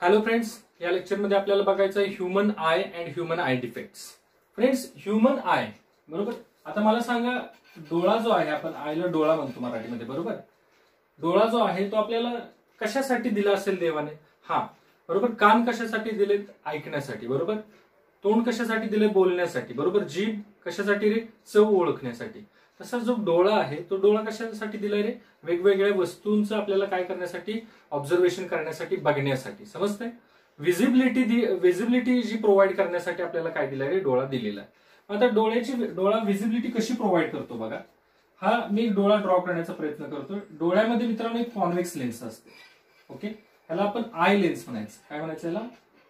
Hello friends, या लेक्चरमध्ये आपल्याला बघायचं आहे human I and human I defects. Friends, human I बरोबर. आता मला सांगा, डोळा जो आहे, आपण आयला डोळा म्हणतो मराठीमध्ये बरोबर. डोळा जो आहे तो आपल्याला कशासाठी दिला असेल देवाने? हा बरोबर. कान कशासाठी दिले? ऐकण्यासाठी बरोबर. तोंड कशासाठी दिले? बोलण्यासाठी बरोबर. जीभ कशासाठी रे? चव ओळखण्यासाठी. तसा जो डोळा आहे तो डोळा कशासाठी दिलाय रे? वेगवेगळ्या वस्तूंचं आपल्याला काय करण्यासाठी? ऑब्झर्वेशन करण्यासाठी, बघण्यासाठी. समजतंय? विजिबिलिटी जी प्रोव्हाइड करण्यासाठी आपल्याला काय दिलंय रे? डोळा दिलेला आहे. आता डोळा विजिबिलिटी कशी प्रोव्हाइड करतो बघा. हा मी डोळा ड्रॉ करण्याचा प्रयत्न करतो. डोळ्यामध्ये मित्रांनो एक कॉन्व्हेक्स लेन्स असते. ओके, ह्याला आपण आय लेन्स म्हणायचं. काय म्हणायचं याला?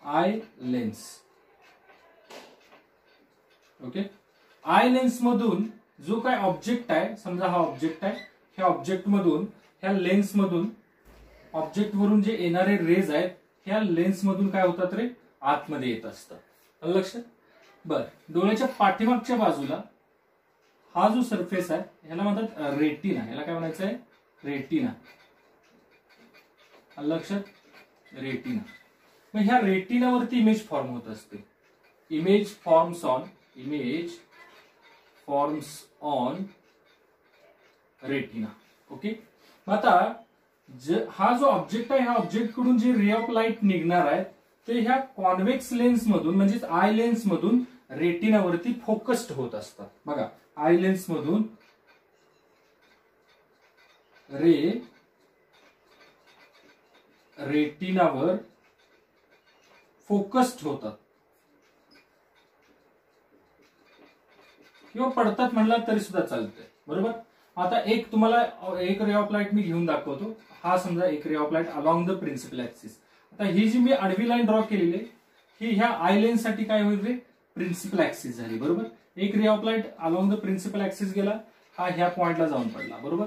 Eye lens. Okay, eye lens मधून जो काय ऑब्जेक्ट आहे, समजा हा ऑब्जेक्ट आहे, ह्या ऑब्जेक्ट मधून, ह्या लेन्स मधून, ऑब्जेक्ट वरून जे येणारे रेज आहेत ह्या लेन्स मधून काय होतात रे? आतमध्ये येत असतात. लक्षात? बर, डोळ्याच्या पाठीमागच्या बाजूला हा जो सरफेस आहे ह्याला म्हणतात रेटिना. ह्याला काय म्हणायचं आहे? रेटिना. लक्षात? रेटिना. मग ह्या रेटिनावरती इमेज फॉर्म होत असते. Image forms on retina. Okay, मग आता हा जो ऑब्जेक्ट आहे, ह्या ऑब्जेक्ट कडून जे रे ऑफ लाईट निघणार आहे ते ह्या कॉन्व्हेक्स लेन्स मधून म्हणजेच आय लेन्स मधून रेटिनावरती फोकस्ड होत असतात. बघा, आय लेन्स मधून रेटिनावर फोकस्ड होतात किंवा पडतात म्हणला तरी सुद्धा चालतंय बरोबर. आता तुम्हाला एक रे ऑफ लाईट मी घेऊन दाखवतो. हा समजा एक ray of light along the principal axis. आता ही जी मी आडवी लाईन ड्रॉ केलेली आहे ही ह्या आय लेन्स साठी काय होईल रे? प्रिन्सिपल ऍक्सिस झाली बरोबर. एक ray of light along the principal axis गेला, हा ह्या पॉइंटला जाऊन पडला बरोबर.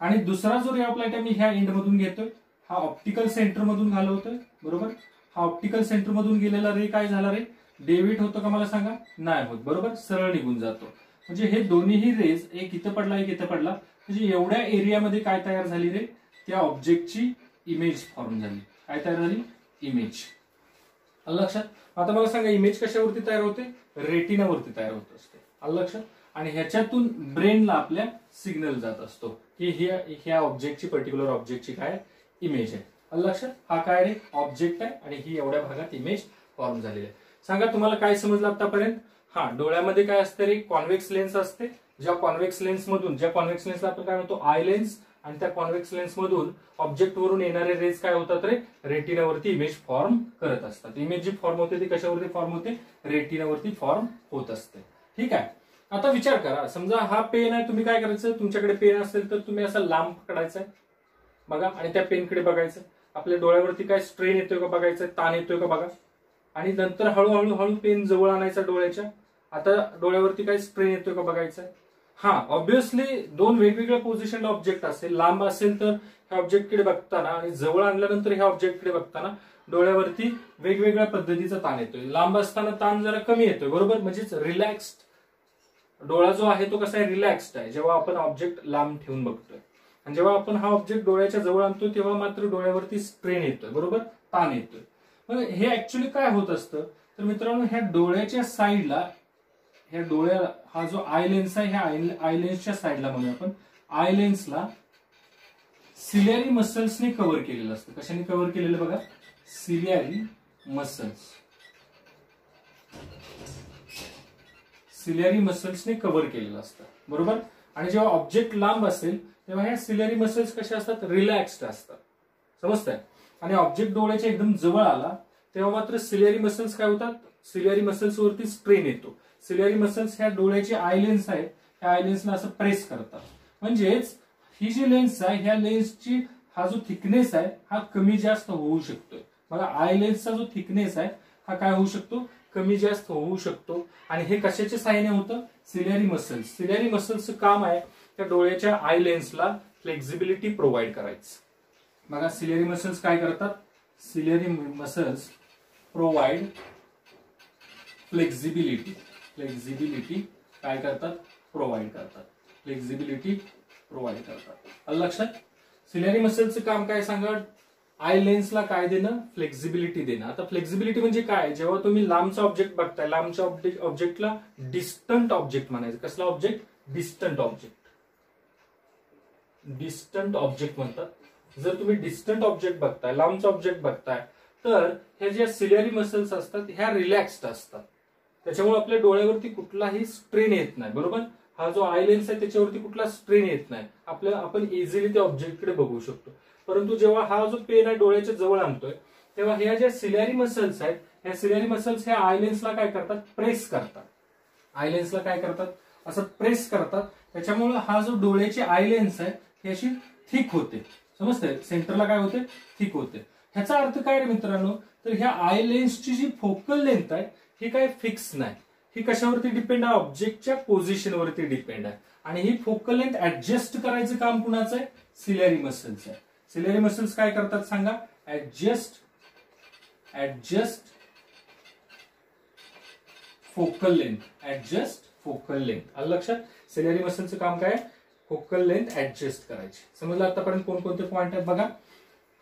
आणि दुसरा जो रे ऑफ लाईट आहे मी ह्या एंड मधून घेतोय, हा ऑप्टिकल सेंटर मधून घालवतोय बरोबर. हा ऑप्टिकल सेंटर मधून गेलेला रे काय झाला रे? डेव्हिट होतो का मला सांगा? नाही होत बरोबर, सरळ निघून जातो. म्हणजे हे दोन्हीही रेज, एक इथं पडला एक इथं पडला, म्हणजे एवढ्या एरियामध्ये काय तयार झाली रे? त्या ऑब्जेक्टची इमेज फॉर्म झाली. काय तयार झाली? इमेज. लक्षात? आता मला सांगा, इमेज कशावरती तयार होते? रेटिनावरती तयार होत असते. लक्षात? आणि ह्याच्यातून ब्रेनला आपल्या सिग्नल जात असतो की ह्या ऑब्जेक्टची, पर्टिक्युलर ऑब्जेक्टची काय इमेज आहे. लक्षात? हा काय रे? ऑब्जेक्ट आहे आणि ही एवढ्या भागात इमेज फॉर्म झालेली आहे. सांगा तुम्हाला काय समजलं आतापर्यंत? हा, डोळ्यामध्ये काय असते रे? कॉन्व्हेक्स लेन्स असते. ज्या कॉन्व्हेक्स लेन्सला आपण काय म्हणतो? Eye lens. आणि त्या कॉन्व्हेक्स लेन्स मधून ऑब्जेक्ट वरून येणारे रेज काय होतात रे? रेटिनावरती इमेज फॉर्म करत असतात. इमेज जी फॉर्म होते ती कशावरती फॉर्म होते? रेटिनावरती फॉर्म होत असते. ठीक आहे. आता विचार करा, समजा हा पेन आहे, तुम्ही काय करायचं? तुमच्याकडे पेन असेल तर तुम्ही असा लांब पकडायचा बघा आणि त्या पेनकडे बघायचं. आपल्या डोळ्यावरती काय स्ट्रेन येतोय का बघायचं, ताण येतोय का बघा. आणि नंतर हळूहळू पेन जवळ आणायचा डोळ्याच्या. आता डोळ्यावरती काय स्ट्रेन येतोय का बघायचं. हा, ऑब्व्हियसली दोन वेगवेगळ्या पोझिशनला ऑब्जेक्ट असेल. लांब असेल तर ह्या ऑब्जेक्टकडे बघताना आणि जवळ आणल्यानंतर ह्या ऑब्जेक्टकडे बघताना डोळ्यावरती वेगवेगळ्या पद्धतीचा ताण येतोय. लांब असताना ताण जरा कमी येतोय बरोबर, म्हणजेच रिलॅक्स्ड. डोळा जो आहे तो कसा आहे? रिलॅक्स्ड आहे जेव्हा आपण ऑब्जेक्ट लांब ठेवून बघतोय. आणि जेव्हा आपण हा ऑब्जेक्ट डोळ्याच्या जवळ आणतो तेव्हा मात्र डोळ्यावरती स्ट्रेन येतोय बरोबर, ताण येतोय. मग हे ऍक्च्युली काय होत असतं तर मित्रांनो, ह्या डोळ्याच्या साईडला, ह्या डोळ्या, हा जो आय लेन्स आहे, ह्या आय लेन्सच्या साईडला म्हणूया आपण, आय लेन्सला सिलिअरी मसल्सने कव्हर केलेलं असतं. कशाने कव्हर केलेलं बघा? सिलिअरी मसल्सने कव्हर केलेलं असतं बरोबर. आणि जेव्हा ऑब्जेक्ट लांब असेल तेव्हा ह्या सिलिअरी मसल्स कशा असतात? रिलॅक्स्ड असतात. समजतंय? आणि ऑब्जेक्ट डोळ्याच्या एकदम जवळ आला तेव्हा मात्र सिलिअरी मसल्स काय होतात? सिलिअरी मसल्स वरती स्ट्रेन येतो. सिलिअरी मसल्स ह्या डोळ्याची आय लेन्स आहे, ह्या आय लेन्सला असं प्रेस करतात. म्हणजेच ही जी लेन्स आहे, ह्या लेन्सची हा जो थिकनेस आहे हा कमी जास्त होऊ शकतोय. मला आय लेन्सचा जो थिकनेस आहे हा काय होऊ शकतो? कमी जास्त होऊ शकतो. आणि हे कशाच्या सहाय्याने होतं? Ciliary muscles. सिलिअरी मसल्सचं काम आहे त्या डोळ्याच्या आय लेन्सला फ्लेक्झिबिलिटी प्रोव्हाइड करायचं. बघा, सिलिअरी मसल्स काय करतात? सिलिअरी मसल्स प्रोव्हाइड फ्लेक्झिबिलिटी काय करतात? प्रोव्हाइड करतात. फ्लेक्झिबिलिटी प्रोव्हाइड करतात. लक्षात? सिलिअरी मसल्सचं काम काय सांगा? आय लेन्सला काय देणं, फ्लेक्झिबिलिटी देणं. आता फ्लेक्झिबिलिटी म्हणजे काय, जेव्हा तुम्ही लांबचा ऑब्जेक्ट बघताय, लांबच्या ऑब्जेक्टला डिस्टंट ऑब्जेक्ट म्हणायचं. कसला object, distant object, distant object म्हणतात. जर तुम्ही डिस्टंट ऑब्जेक्ट बघताय, लांबचा ऑब्जेक्ट बघताय, तर ह्या ज्या सिलिअरी मसल्स असतात ह्या रिलॅक्स्ड असतात. त्याच्यामुळे आपल्या डोळ्यावरती कुठलाही स्ट्रेन येत नाही. बरोबर, हा जो आय लेन्स आहे त्याच्यावरती कुठला स्ट्रेन येत नाही. आपण इझिली त्या ऑब्जेक्टकडे बघू शकतो. परंतु जेव्हा हा जो पेन आहे डोळ्याच्या जवळ आणतोय, तेव्हा ह्या ज्या सिलिअरी मसल्स आहेत, ह्या सिलिअरी मसल्स ह्या आय लेन्सला काय करतात, प्रेस करतात. आय लेन्सला काय करतात, असं प्रेस करतात. त्याच्यामुळे हा जो डोळ्याची आय लेन्स आहे ही अशी थिक होते. समजतंय, सेंटरला काय होते, थिक होते. ह्याचा अर्थ काय रे मित्रांनो, तर ह्या आय लेन्सची जी फोकल लेंथ आहे ही काय फिक्स नाही. ही कशावरती डिपेंड आहे, ऑब्जेक्टच्या पोझिशनवरती डिपेंड आहे. आणि ही फोकल लेंथ ऍडजस्ट करायचं काम कुणाचं आहे, सिलिअरी मसल्स आहे. सिलिअरी मसल्स काय करतात सांगा, adjust focal length, adjust focal length. आलं लक्षात, सिलिअरी मसलचं काम काय, फोकल लेंथ ऍडजस्ट करायची. समजलं आतापर्यंत कोणकोणते पॉइंट आहेत बघा.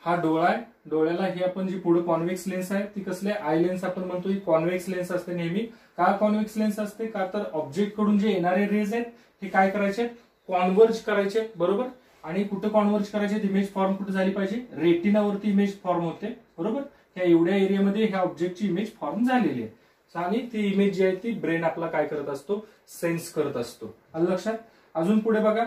हा डोळा आहे, डोळ्याला ही आपण जी पुढे कॉन्व्हेक्स लेन्स आहे ती कसली आहे, आय लेन्स आपण म्हणतो, ही कॉन्व्हेक्स लेन्स असते नेहमी. का कॉन्व्हेक्स लेन्स असते, का तर ऑब्जेक्ट कडून जे येणारे रेज आहेत हे काय करायचे, कॉन्व्हर्ज करायचे. बरोबर, आणि कुठं कॉन्व्हर्ज करायचे, इमेज फॉर्म कुठे झाली पाहिजे, रेटिनावरती इमेज फॉर्म होते. बरोबर, ह्या एवढ्या एरियामध्ये ह्या ऑब्जेक्टची इमेज फॉर्म झालेली आहे. आणि ती इमेज जी आहे ती ब्रेन आपला काय करत असतो, सेन्स करत असतो. आलं लक्षात. अजून पुढे बघा,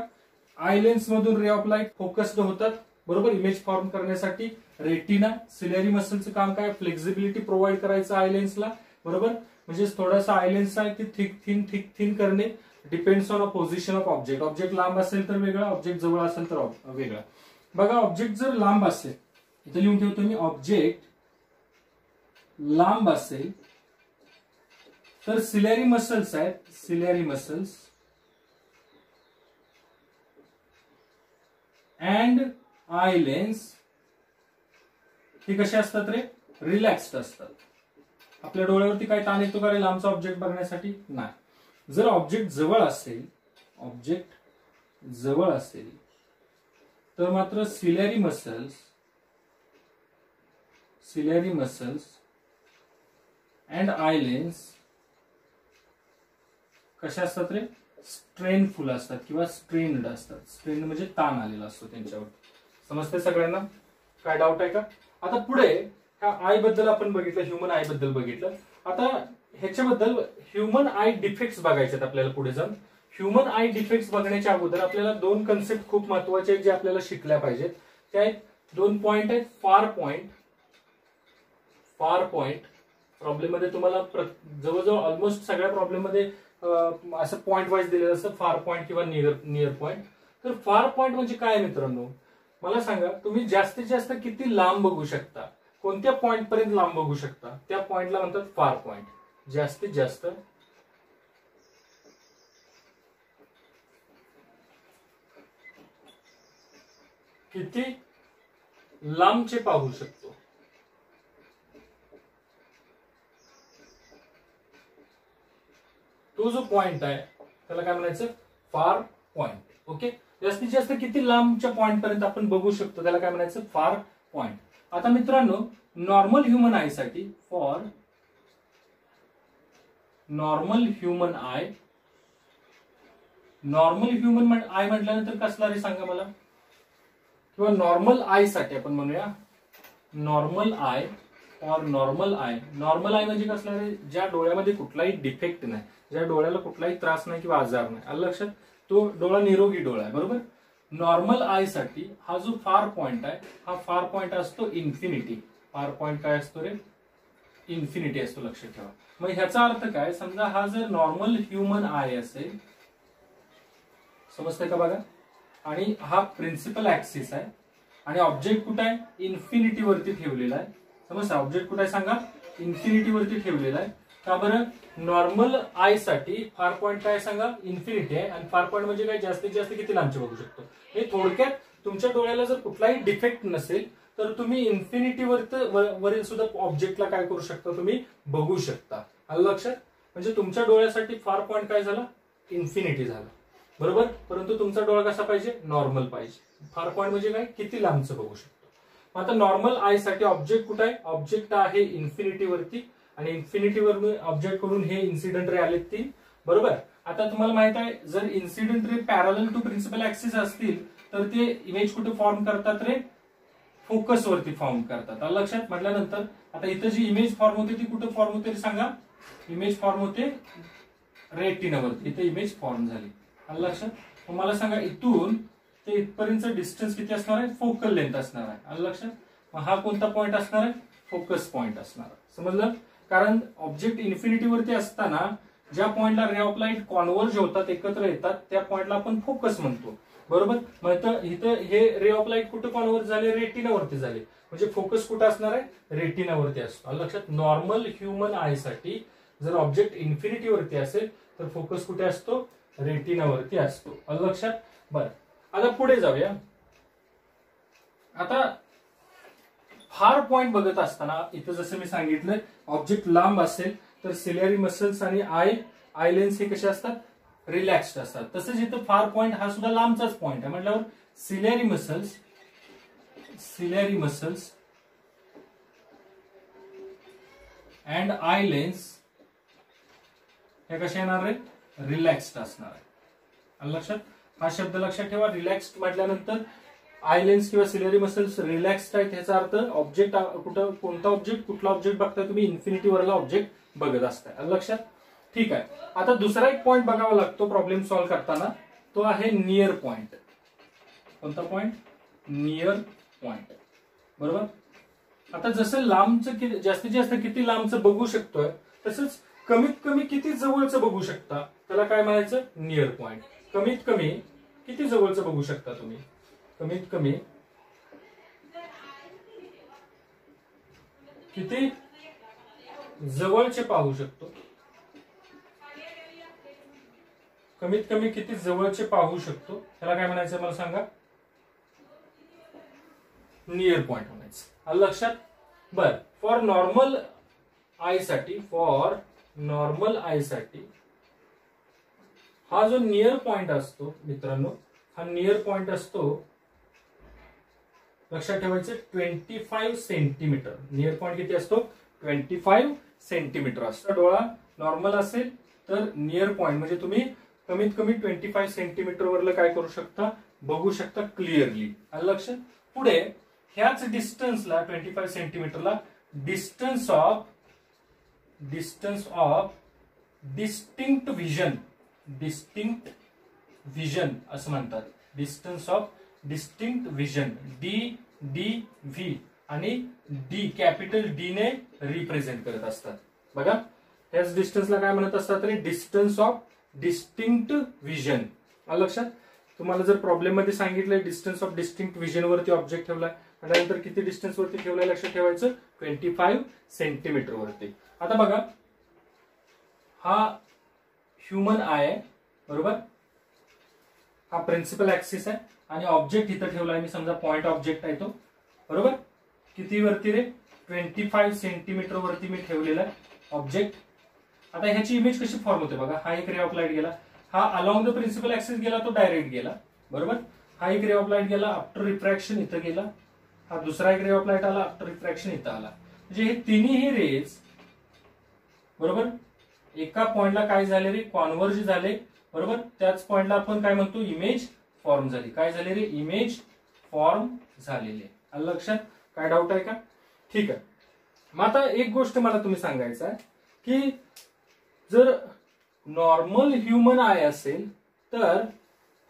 आय लेन्स मधून रे ऑफ लाईट फोकस्ड होतात. बरोबर, इमेज फॉर्म करण्यासाठी. रेटिना, सिलिअरी मसलचं काम काय, फ्लेक्झिबिलिटी प्रोव्हाइड करायचं आय लेन्सला. बरोबर, म्हणजे थोडासा आय लेन्स आहे ती थिक थिन करणे. Depends on a position of object. Object लांब असेल तर वेगळा, ऑब्जेक्ट जवळ असेल तर वेगळा. बघा, ऑब्जेक्ट जर लांब असेल, इथे लिहून ठेवतो मी, ऑब्जेक्ट लांब असेल तर सिलिअरी मसल्स आहेत, ciliary muscles and eye lens हे कसे असतात रे, रिलॅक्स्ड असतात. आपल्या डोळ्यावरती काय ताण येतो का रे लांबचा ऑब्जेक्ट बघण्यासाठी, नाही. जर ऑब्जेक्ट जवळ असेल, ऑब्जेक्ट जवळ असेल तर मात्र ciliary muscles and eye lens कशा असतात रे, स्ट्रेनफुल असतात किंवा स्ट्रेन्ड असतात. स्ट्रेन म्हणजे ताण आलेला असतो त्यांच्यावर. समजते सगळ्यांना, काय डाऊट आहे का. आता पुढे ह्या आय बद्दल आपण बघितलं, ह्युमन आय बद्दल बघितलं. आता ह्याच्याबद्दल ह्युमन आय डिफेक्ट्स बघायचे आहेत आपल्याला पुढे जाऊन. ह्युमन आय डिफेक्ट्स बघण्याच्या अगोदर आपल्याला दोन कन्सेप्ट खूप महत्वाचे आहेत जे आपल्याला शिकल्या पाहिजेत. त्या आहेत, दोन पॉइंट आहेत, फार पॉइंट. प्रॉब्लेम मध्ये तुम्हाला जवळजवळ ऑलमोस्ट सगळ्या प्रॉब्लेम मध्ये असं पॉइंट वाईज दिलेलं असतं, फार पॉइंट किंवा नियर पॉइंट. तर फार पॉइंट म्हणजे काय मित्रांनो, मला सांगा, तुम्ही जास्तीत जास्त किती लांब बघू शकता, कोणत्या पॉइंट पर्यंत लांब बघू शकता, त्या पॉइंटला म्हणतात फार पॉइंट. जास्तीत जास्त किती लांबचे पाहू शकतो, तो जो पॉइंट आहे त्याला काय म्हणायचं, फार पॉइंट. ओके, जास्तीत जास्त किती लांबच्या पॉइंट पर्यंत आपण बघू शकतो त्याला काय म्हणायचं, फार पॉइंट. आता मित्रांनो, नॉर्मल ह्युमन आय साठी, फॉर नॉर्मल ह्युमन आय म्हटल्यानंतर कसला रे सांगा मला, किंवा नॉर्मल आय साठी आपण म्हणूया नॉर्मल आय और नॉर्मल आय. नॉर्मल आय म्हणजे कसला रे, ज्या डोळ्यामध्ये कुठलाही डिफेक्ट नाही, ज्या डोळ्याला कुठलाही त्रास नाही किंवा आजार नाही. आलं लक्षात, तो डोळा निरोगी डोळा आहे. बरोबर, नॉर्मल आय साठी हा जो फार पॉइंट आहे, हा फार पॉइंट असतो इन्फिनिटी. फार पॉइंट काय असतो रे, इन्फिनिटी असतो, लक्षात ठेवा. मग ह्याचा अर्थ काय, समजा हा जर नॉर्मल ह्युमन आय असेल, समजतंय का बघा, आणि हा प्रिन्सिपल ऍक्सिस आहे आणि ऑब्जेक्ट कुठे आहे, इन्फिनिटी वरती ठेवलेला आहे. समजता, ऑब्जेक्ट कुठे आहे सांगा, इन्फिनिटी वरती ठेवलेला आहे. का बरं, नॉर्मल आय साठी फार पॉइंट काय सांगा, इन्फिनिटी आहे. आणि फार पॉइंट म्हणजे काय, जास्तीत जास्त किती लांबचे बघू शकतो. हे थोडक्यात तुमच्या डोळ्याला जर कुठलाही डिफेक्ट नसेल तर तुम्ही इन्फिनिटी वरील सुद्धा ऑब्जेक्टला काय करू शकता, तुम्ही बघू शकता. आलं लक्षात, म्हणजे तुमच्या डोळ्यासाठी फार पॉइंट काय झाला, इन्फिनिटी झाला. बरोबर, परंतु तुमचा डोळा कसा पाहिजे, नॉर्मल पाहिजे. फार पॉइंट म्हणजे काय, किती लांबचं बघू शकतो. आता नॉर्मल आय साठी ऑब्जेक्ट कुठे आहे? ऑब्जेक्ट आहे इन्फिनिटी वरती आणि इन्फिनिटी वरून ऑब्जेक्ट कडून हे इन्सिडेंट रे आले 3. बरोबर. आता तुम्हाला माहित आहे जर incident ray parallel to principal axis असतील तर ते इमेज कुठे फॉर्म करतात रे? फोकस वरती फॉर्म करतात. लक्षात म्हटल्यानंतर आता इथं जी इमेज फॉर्म होते ती कुठे फॉर्म होते सांगा? इमेज फॉर्म होते रेटिनावरती. इथे इमेज फॉर्म झाली. लक्षात. मला सांगा इथून ते इथपर्यंत डिस्टन्स किती असणार आहे? फोकल लेंथ असणार आहे. लक्षात. मग हा कोणता पॉइंट असणार आहे? फोकस पॉइंट असणार आहे. समजलं. कारण ऑब्जेक्ट इन्फिनिटी वरती असताना ज्या पॉइंटला रे ऑफ लाईट कॉन्व्हर्ज होतात एकत्र येतात त्या पॉइंटला आपण फोकस म्हणतो. बरोबर. मग इथं हे रे ऑफ लाईट कुठे कॉन्व्हर्ज झाले? रेटिनावरती झाले. म्हणजे फोकस कुठे असणार आहे? रेटिनावरती असतो. लक्षात. नॉर्मल ह्युमन आय साठी जर ऑब्जेक्ट इन्फिनिटी वरती असेल तर फोकस कुठे असतो? रेटिनावरती असतो. लक्षात. बरं. आता पुढे जाऊया. आता फार पॉइंट बघत असताना इथं जसं मी सांगितलं ऑब्जेक्ट लांब असेल तर सिलिअरी मसल्स आणि आय लेन्स हे कसे असतात? रिलॅक्स्ड असतात. तसंच इथं फार पॉइंट हा सुद्धा लांबचाच पॉइंट आहे म्हटल्यावर ciliary muscles and eye lens हे कसे येणार आहेत? रिलॅक्स्ड असणार आहे. लक्षात. हा शब्द लक्षात ठेवा. रिलॅक्स्ड म्हटल्यानंतर आय लेन्स किंवा सिलिअरी मसल्स रिलॅक्स्ड आहेत ह्याचा अर्थ ऑब्जेक्ट कुठं कोणता ऑब्जेक्ट कुठला ऑब्जेक्ट बघताय तुम्ही? इन्फिनिटी वरला ऑब्जेक्ट बघत असताय. लक्षात. ठीक आहे. आता दुसरा एक पॉइंट बघावा लागतो प्रॉब्लेम सॉल्व्ह करताना. तो आहे नियर पॉइंट. कोणता पॉइंट? Near point. बरोबर. आता जसं लांबचं जास्तीत जास्त किती लांबचं बघू शकतोय तसंच कमीत कमी किती जवळचं बघू शकता त्याला काय म्हणायचं? Near point. कमीत कमी किती जवळचं बघू शकता तुम्ही? कमीत कमी किती जवळचे पाहू शकतो? कमीत कमी किती जवळचे पाहू शकतो त्याला काय म्हणायचं मला सांगा? नियर पॉइंट म्हणायचं. लक्षात. बर. फॉर नॉर्मल आय साठी हा जो नियर पॉइंट असतो मित्रांनो हा नियर पॉइंट असतो लक्षात ठेवायचं 25 सेंटीमीटर. नियर पॉइंट किती असतो? 25 सेंटीमीटर असतो. डोळा नॉर्मल असेल तर नियर पॉइंट म्हणजे तुम्ही कमीत कमी 25 सेंटीमीटर वरला काय करू शकता? बघू शकता क्लिअरली. लक्षात. पुढे ह्याच डिस्टन्सला 25 सेंटीमीटरला डिस्टन्स ऑफ डिस्टिंक्ट विजन असं म्हणतात. Distance of distinct vision DV आणि D कॅपिटल D ने रिप्रेझेंट करत असतात. बघा ह्याच डिस्टन्सला काय म्हणत असतात? Distance of distinct vision. लक्षात. तुम्हाला जर प्रॉब्लेम मध्ये सांगितलंय डिस्टन्स ऑफ डिस्टिंक्ट विजन वरती ऑब्जेक्ट ठेवलाय त्यानंतर किती डिस्टन्स वरती ठेवलाय लक्षात ठेवायचं? 25 सेंटीमीटर वरती. आता बघा हा ह्युमन आय आहे. बरोबर. हा प्रिन्सिपल ऍक्सिस आहे आणि ऑब्जेक्ट इथं ठेवलाय मी समजा पॉइंट ऑब्जेक्ट आहे तो. बरोबर. किती वरती रे? 25 सेंटीमीटर वरती मी ठेवलेला ऑब्जेक्ट. आता ह्याची इमेज कशी फॉर्म होते बघा. हा एक रे ऑफ लाईट गेला. हा अलॉंग द प्रिन्सिपल ऍक्सिस गेला तो डायरेक्ट गेला. बरोबर. हा एक रे ऑफ लाईट गेला आफ्टर रिफ्रॅक्शन इथं गेला. हा दुसरा एक रे ऑफ लाईट आला आफ्टर रिफ्रॅक्शन इथं आला. म्हणजे हे तिन्ही रेज बरोबर एका पॉइंटला काय झाले रे? कॉन्व्हर्ज झाले. बरोबर. त्याच पॉइंटला आपण काय म्हणतो? इमेज फॉर्म झाली. काय झाले रे? इमेज फॉर्म झालेले. लक्षात. काय डाऊट आहे का? ठीक आहे. मग आता एक गोष्ट मला तुम्ही सांगायचं आहे की जर नॉर्मल ह्युमन आय असेल तर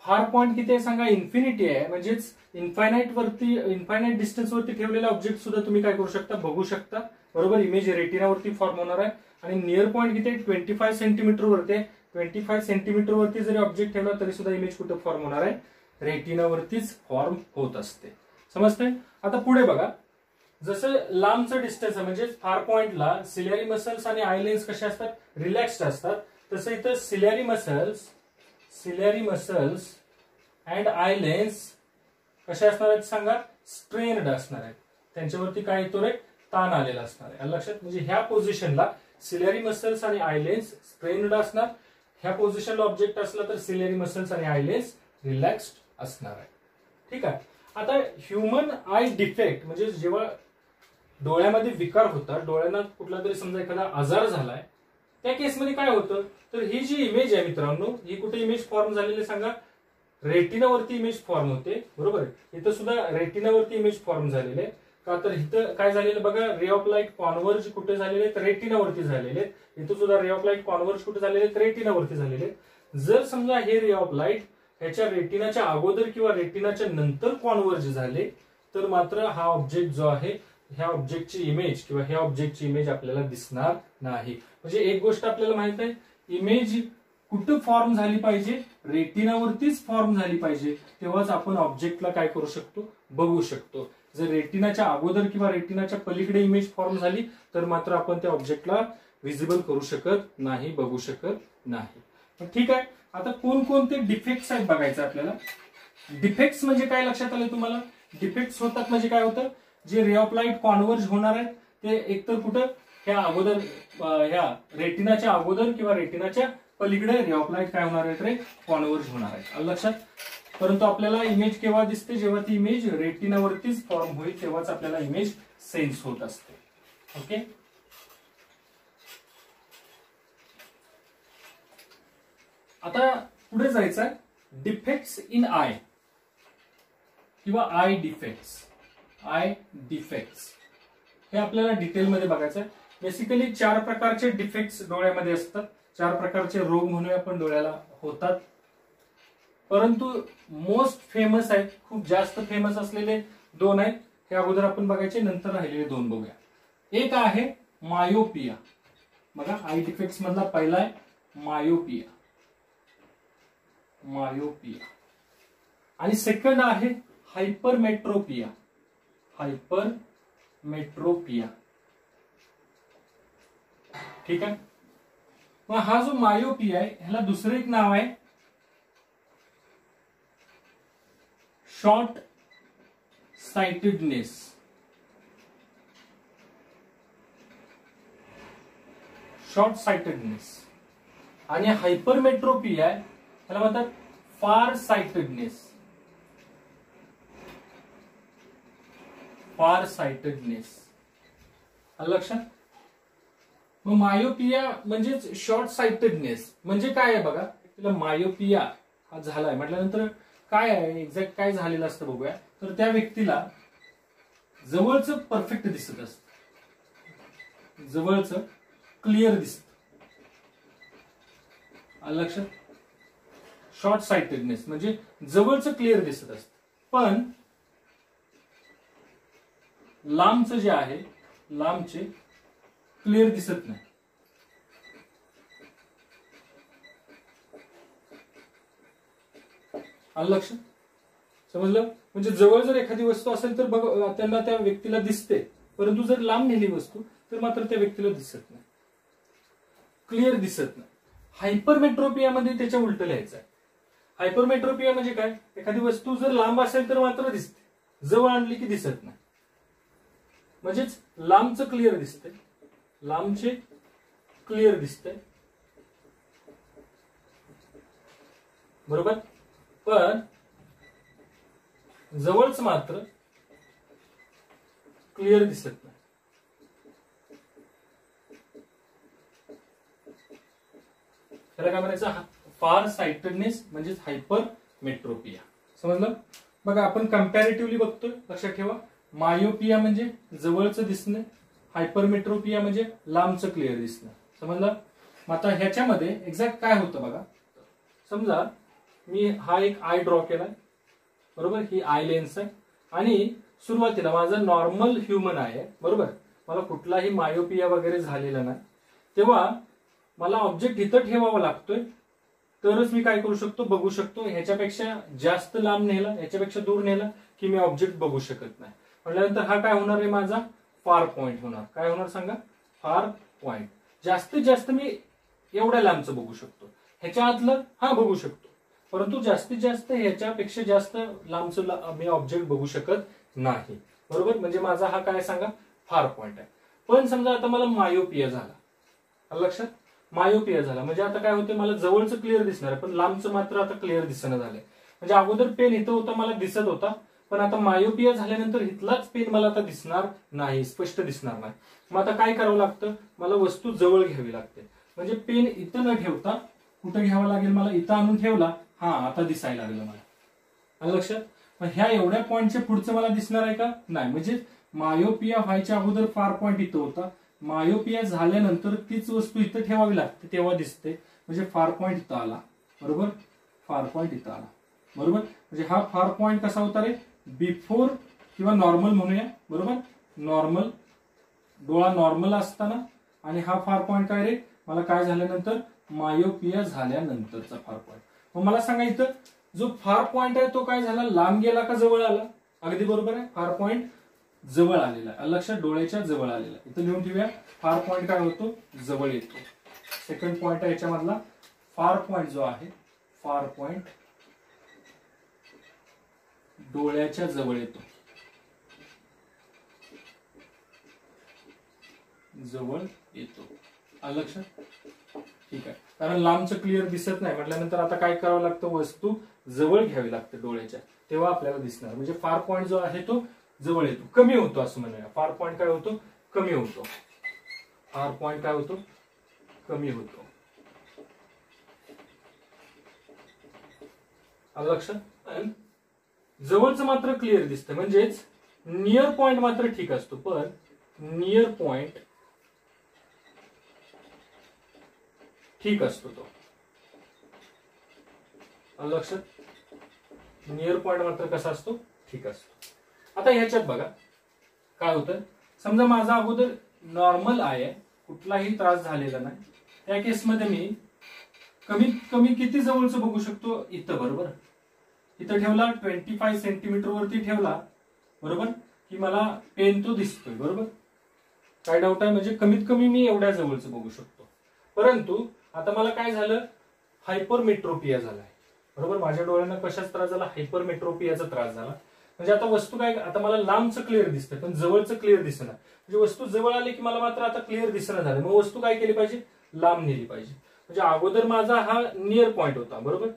फार पॉइंट किती आहे सांगा? इन्फिनिटी आहे. म्हणजेच इन्फायनाइट डिस्टन्स वरती ठेवलेला ऑब्जेक्ट सुद्धा तुम्ही काय करू शकता? बघू शकता. बरोबर. इमेज रेटिनावरती फॉर्म होणार आहे. आणि नियर पॉइंट किती आहे? 25 सेंटीमीटर वरती. 25 सेंटीमीटर वरती जरी ऑब्जेक्ट ठेवला तरी सुद्धा इमेज कुठे फॉर्म होणार आहे? रेटिनावरतीच फॉर्म होत असते. समजतंय. आता पुढे बघा जसं लांबचं डिस्टन्स आहे म्हणजे फार पॉइंटला सिलिअरी मसल्स आणि आय लेन्स कसे असतात? रिलॅक्स्ड असतात. तसं इथं ciliary muscles and eye lens कसे असणार आहेत सांगा? स्ट्रेन्ड असणार आहेत. त्यांच्यावरती काय येतो रे? ताण आलेला असणार आहे. लक्षात. म्हणजे ह्या पोझिशनला सिलिअरी मसल्स आणि आय लेन्स स्ट्रेन्ड असणार. ह्या पोझिशनला ऑब्जेक्ट असला तर सिलिअरी मसल्स आणि आय लेन्स रिलॅक्स्ड असणार आहे. ठीक आहे. आता ह्युमन आय डिफेक्ट म्हणजे जेव्हा डोळ्यामध्ये विकार होतात, डोळ्यांना कुठला तरी समजा एखादा आजार झालाय, त्या केसमध्ये काय होतं, तर ही जी इमेज आहे मित्रांनो, ही कुठे इमेज फॉर्म झालेली सांगा, रेटिनावरती इमेज फॉर्म होते, बरोबर. इथं सुद्धा रेटिनावरती इमेज फॉर्म झालेले, का तर इथं काय झालेलं बघा, रे ऑफ लाईट कॉन्व्हर्ज कुठे झालेले आहेत, रेटिनावरती झालेले. इथं सुद्धा रे ऑफ लाईट कॉन्व्हर्ज कुठे झालेले आहेत, रेटिनावरती झालेले. जर समजा हे रे ऑफ लाईट ह्याच्या रेटिनाच्या अगोदर किंवा रेटिनाच्या नंतर कॉन्व्हर्ज झाले, तर मात्र हा ऑब्जेक्ट जो आहे, ह्या ऑब्जेक्टची इमेज किंवा ह्या ऑब्जेक्टची इमेज आपल्याला दिसणार नाही. म्हणजे एक गोष्ट आपल्याला माहित आहे, इमेज कुठं फॉर्म झाली पाहिजे, रेटिनावरतीच फॉर्म झाली पाहिजे, तेव्हाच आपण ऑब्जेक्टला काय करू शकतो, बघू शकतो. जर रेटिनाच्या अगोदर किंवा रेटिनाच्या पलीकडे इमेज फॉर्म झाली तर मात्र आपण त्या ऑब्जेक्टला व्हिजिबल करू शकत नाही, बघू शकत नाही. ठीक आहे. आता कोणकोणते डिफेक्ट्स आहेत बघायचं आपल्याला. डिफेक्ट्स म्हणजे काय लक्षात आलं तुम्हाला, डिफेक्ट्स होतात म्हणजे काय होतं, जे रे ऑफ लाईट कॉन्व्हर्ज होणार आहेत ते एकतर कुठं ह्या अगोदर ह्या रेटिनाच्या अगोदर किंवा रेटिनाच्या पलीकडे रे ऑफ लाईट काय होणार आहेत, रे कॉन्व्हर्ज होणार आहेत. लक्षात. परंतु आपल्याला इमेज केव्हा दिसते, जेव्हा ती इमेज रेटिनावरतीच फॉर्म होईल तेव्हाच आपल्याला इमेज सेन्स होत असते. ओके. आता पुढे जायचं आहे, डिफेक्ट्स इन आय किंवा आय डिफेक्ट्स. आय डिफेक्ट्स हे आपल्याला डिटेलमध्ये बघायचं आहे. बेसिकली 4 प्रकारचे डिफेक्ट्स डोळ्यामध्ये असतात, 4 प्रकारचे रोग म्हणूया आपण डोळ्याला होतात. परंतु मोस्ट फेमस आहेत, खूप जास्त फेमस असलेले 2 आहेत, हे अगोदर आपण बघायचे, नंतर राहिलेले 2 बघूया. एक आहे मायोपिया. बघा, आय डिफेक्ट्स मधला पहिला आहे मायोपिया. मायोपिया. आणि सेकंड आहे हायपरमेट्रोपिया. हायपरमेट्रोपिया. ठीक आहे. मग हा जो मायोपिया आहे ह्याला दुसरं एक नाव आहे शॉर्ट साइटेडनेस. Short sightedness. आणि हायपरमेट्रोपिया आहे ह्याला म्हणतात फार साइटेडनेस. फार साइटेडनेस. लक्षात. मग मायोपिया म्हणजेच शॉर्ट साइटेडनेस म्हणजे काय आहे बघा, तिला मायोपिया हा झालाय म्हटल्यानंतर काय आहे, एक्झॅक्ट काय झालेलं असतं बघूया. तर त्या व्यक्तीला जवळचं परफेक्ट दिसत असतं, जवळचं क्लिअर दिसत. लक्षात. शॉर्ट साइटेडनेस म्हणजे जवळचं क्लिअर दिसत असतं, पण लांबचं जे आहे, लांबचे क्लिअर दिसत नाही. आलं लक्षात. समजलं. म्हणजे जवळ जर एखादी वस्तू असेल तर बघ त्यांना त्या व्यक्तीला दिसते, परंतु जर लांब नेली वस्तू तर मात्र त्या व्यक्तीला दिसत नाही, क्लिअर दिसत नाही. हायपरमेट्रोपियामध्ये त्याच्या उलट लिहायचं आहे. हायपरमेट्रोपिया म्हणजे काय, एखादी वस्तू जर लांब असेल तर मात्र दिसते, जवळ आणली की दिसत नाही. म्हणजेच लांबचं क्लिअर दिसतंय, लांबचे क्लिअर दिसतंय, बरोबर. पण जवळच मात्र क्लिअर दिसत नाही. त्याला काय म्हणायचं, फार साइटेडनेस म्हणजेच हायपरमेट्रोपिया. समजलं. बघा आपण कम्पॅरेटिव्हली बघतोय, लक्षात ठेवा. मायोपिया म्हणजे जवळचं दिसणं, हायपरमेट्रोपिया म्हणजे लांबचं क्लिअर दिसणं. समजलं. मग आता ह्याच्यामध्ये एक्झॅक्ट काय होतं बघा. समजा मी हा एक आय ड्रॉ केलाय, बरोबर. ही आय लेन्स आहे आणि सुरुवातीला माझा नॉर्मल ह्युमन आहे, बरोबर. मला कुठलाही मायोपिया वगैरे झालेला नाही, तेव्हा मला ऑब्जेक्ट इथं ठेवावा लागतोय तरच मी काय करू शकतो, बघू शकतो. ह्याच्यापेक्षा जास्त लांब नेला, ह्याच्यापेक्षा दूर नेला की मी ऑब्जेक्ट बघू शकत नाही. म्हटल्यानंतर हा काय होणार आहे, माझा फार पॉइंट होणार. काय होणार सांगा, फार पॉइंट. जास्तीत जास्त मी एवढ्या लांबचं बघू शकतो, ह्याच्या आतलं हा बघू शकतो, परंतु जास्तीत जास्त ह्याच्यापेक्षा जास्त लांबचं मी ऑब्जेक्ट बघू शकत नाही, बरोबर. म्हणजे माझा हा काय सांगा, फार पॉइंट आहे. पण समजा आता मला मायोपिया झाला, लक्षात. मायोपिया झाला म्हणजे आता काय होतं, मला जवळचं क्लिअर दिसणार पण लांबचं मात्र आता क्लिअर दिसणं झालंय. म्हणजे अगोदर पेन इथं होता, मला दिसत होता, पण आता मायोपिया झाल्यानंतर इथलाच पेन मला आता दिसणार नाही, स्पष्ट दिसणार नाही. मग आता काय करावं लागतं, मला वस्तू जवळ घ्यावी लागते. म्हणजे पेन इथं न ठेवता कुठं घ्यावं लागेल, मला इथं आणून ठेवला, हा आता दिसायला लागलं मला. आलं लक्षात? मग ह्या एवढ्या पॉईंटच्या पुढचं मला दिसणार आहे का? नाही. म्हणजे मायोपिया व्हायच्या अगोदर फार पॉईंट इथं होता, मायोपिया झाल्यानंतर तीच वस्तू इथं ठेवावी लागते तेव्हा दिसते. म्हणजे फार पॉईंट इथं आला, बरोबर, फार पॉईंट इथं आला, बरोबर. म्हणजे हा फार पॉईंट कसा होता रे, बिफोर किंवा नॉर्मल म्हणूया, बरोबर, नॉर्मल, डोळा नॉर्मल असताना. आणि हा फार पॉईंट काय रे, मला काय झाल्यानंतर, मायोपिया झाल्यानंतरचा फार पॉईंट. मग मला सांगा इथं जो फार पॉईंट आहे तो काय झाला, लांब गेला का जवळ आला? अगदी बरोबर आहे, फार पॉईंट जवळ आलेला आहे. लक्षात, डोळ्याच्या जवळ आलेला. इथं लिहून ठेवूया, फार पॉईंट काय होतो, जवळ येतो. सेकंड पॉईंट आहे याच्यामधला, फार पॉईंट जो आहे, फार पॉईंट डोळ्याच्या जवळ येतो, जवळ येतो. आलं लक्षात? ठीक आहे. कारण लांबचं क्लिअर दिसत नाही म्हटल्यानंतर आता काय करावं लागतं, वस्तू जवळ घ्यावी लागते डोळ्याच्या, तेव्हा आपल्याला दिसणार. म्हणजे फार पॉईंट जो आहे तो जवळ येतो, कमी होतो असं म्हणूया. फार पॉईंट काय होतो, कमी होतो. फार पॉईंट काय होतो, कमी होतो. आलं लक्षात? जवळचं मात्र क्लिअर दिसतं. म्हणजेच नियर पॉइंट मात्र ठीक असतो, पण नियर पॉइंट ठीक असतो तो. आलं लक्षात? नियर पॉइंट मात्र कसा असतो, ठीक असतो. आता ह्याच्यात बघा काय होतं, समजा माझा अगोदर नॉर्मल आहे, कुठलाही त्रास झालेला नाही, त्या केसमध्ये मी कमीत कमी किती जवळचं बघू शकतो, इथं, बरोबर. इथं ठेवला 25 सेंटीमीटर वरती ठेवला, बरोबर, की मला पेन तो दिसतोय, बरोबर. काय डाऊट आहे, म्हणजे कमीत कमी मी एवढ्या जवळचं बघू शकतो. परंतु आता मला काय झालं, हायपरमेट्रोपिया झालाय, बरोबर. माझ्या डोळ्यांना कशाचा त्रास झाला, हायपरमेट्रोपियाचा त्रास झाला. म्हणजे आता वस्तू काय, आता मला लांबचं क्लिअर दिसतंय पण जवळचं क्लिअर दिसणार. म्हणजे वस्तू जवळ आली की मला मात्र आता क्लिअर दिसणं झालं. मग वस्तू काय केली पाहिजे, लांब नेली पाहिजे. म्हणजे अगोदर माझा हा नियर पॉइंट होता, बरोबर,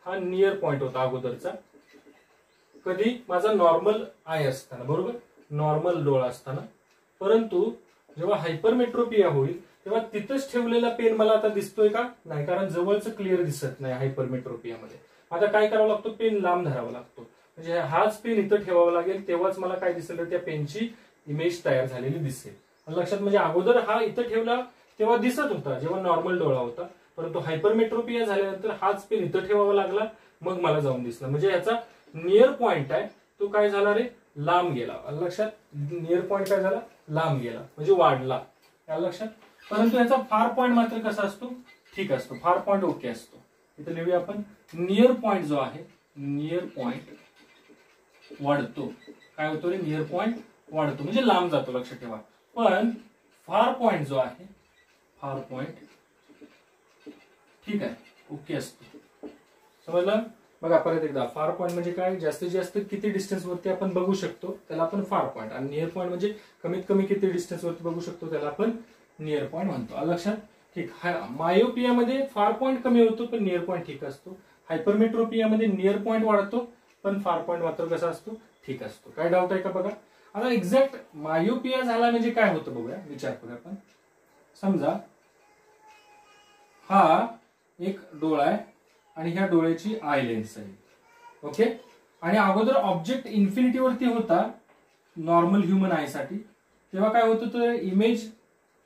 हा नियर पॉइंट होता अगोदरचा. कधी, माझा नॉर्मल आय असताना, बरोबर, नॉर्मल डोळा असताना. परंतु जेव्हा हायपरमेट्रोपिया होईल तेव्हा तिथंच ठेवलेला पेन मला आता दिसतोय का, नाही, कारण जवळचं क्लिअर दिसत नाही हायपरमेट्रोपियामध्ये. आता काय करावं लागतो, पेन लांब धरावा लागतो. म्हणजे हाच पेन इथं ठेवावा लागेल, तेव्हाच मला काय दिसेल, त्या पेनची इमेज तयार झालेली दिसेल. लक्षात? म्हणजे अगोदर हा इथं ठेवला तेव्हा दिसत होता जेव्हा नॉर्मल डोळा होता, परंतु हायपरमेट्रोपिया झाल्यानंतर हाच पेन इथं ठेवावा लागला, मग मला जाऊन दिसला. म्हणजे याचा नियर पॉइंट आहे तो काय झाला रे, लांब गेला. लक्षात? नियर पॉइंट काय झाला, लांब गेला, म्हणजे वाढला. लक्षात? परंतु याचा फार पॉइंट मात्र कसा असतो, ठीक असतो. फार पॉइंट ओके असतो. इथे लिहूया आपण, नियर पॉइंट जो आहे, नियर पॉइंट वाढतो. काय होतो रे, नियर पॉइंट वाढतो म्हणजे लांब जातो, लक्षात ठेवा. पण फार पॉइंट जो आहे, फार पॉइंट ठीक आहे, ओके असतो. समजलं? बघा परत एकदा, फार पॉइंट म्हणजे काय, जास्तीत जास्त किती डिस्टन्स वरती आपण बघू शकतो त्याला आपण फार पॉइंट, आणि नियर पॉइंट म्हणजे कमीत कमी किती डिस्टन्स वरती बघू शकतो त्याला आपण नियर पॉइंट म्हणतो. लक्षात? ठीक. मायोपियामध्ये फार पॉइंट कमी होतो पण नियर पॉइंट ठीक असतो. हायपरमेट्रोपियामध्ये नियर पॉइंट वाढतो पण फार पॉइंट मात्र कसा असतो, ठीक असतो. काय डाऊट आहे का बघा. आता एक्झॅक्ट मायोपिया झाला म्हणजे काय होतं बघूया, विचार करूया आपण. समजा हा एक डोळा आहे आणि ह्या डोळ्याची आय लेन्स आहे, ओके. आणि अगोदर ऑब्जेक्ट इन्फिनिटी वरती होता नॉर्मल ह्युमन आय साठी, तेव्हा काय होत होतं, इमेज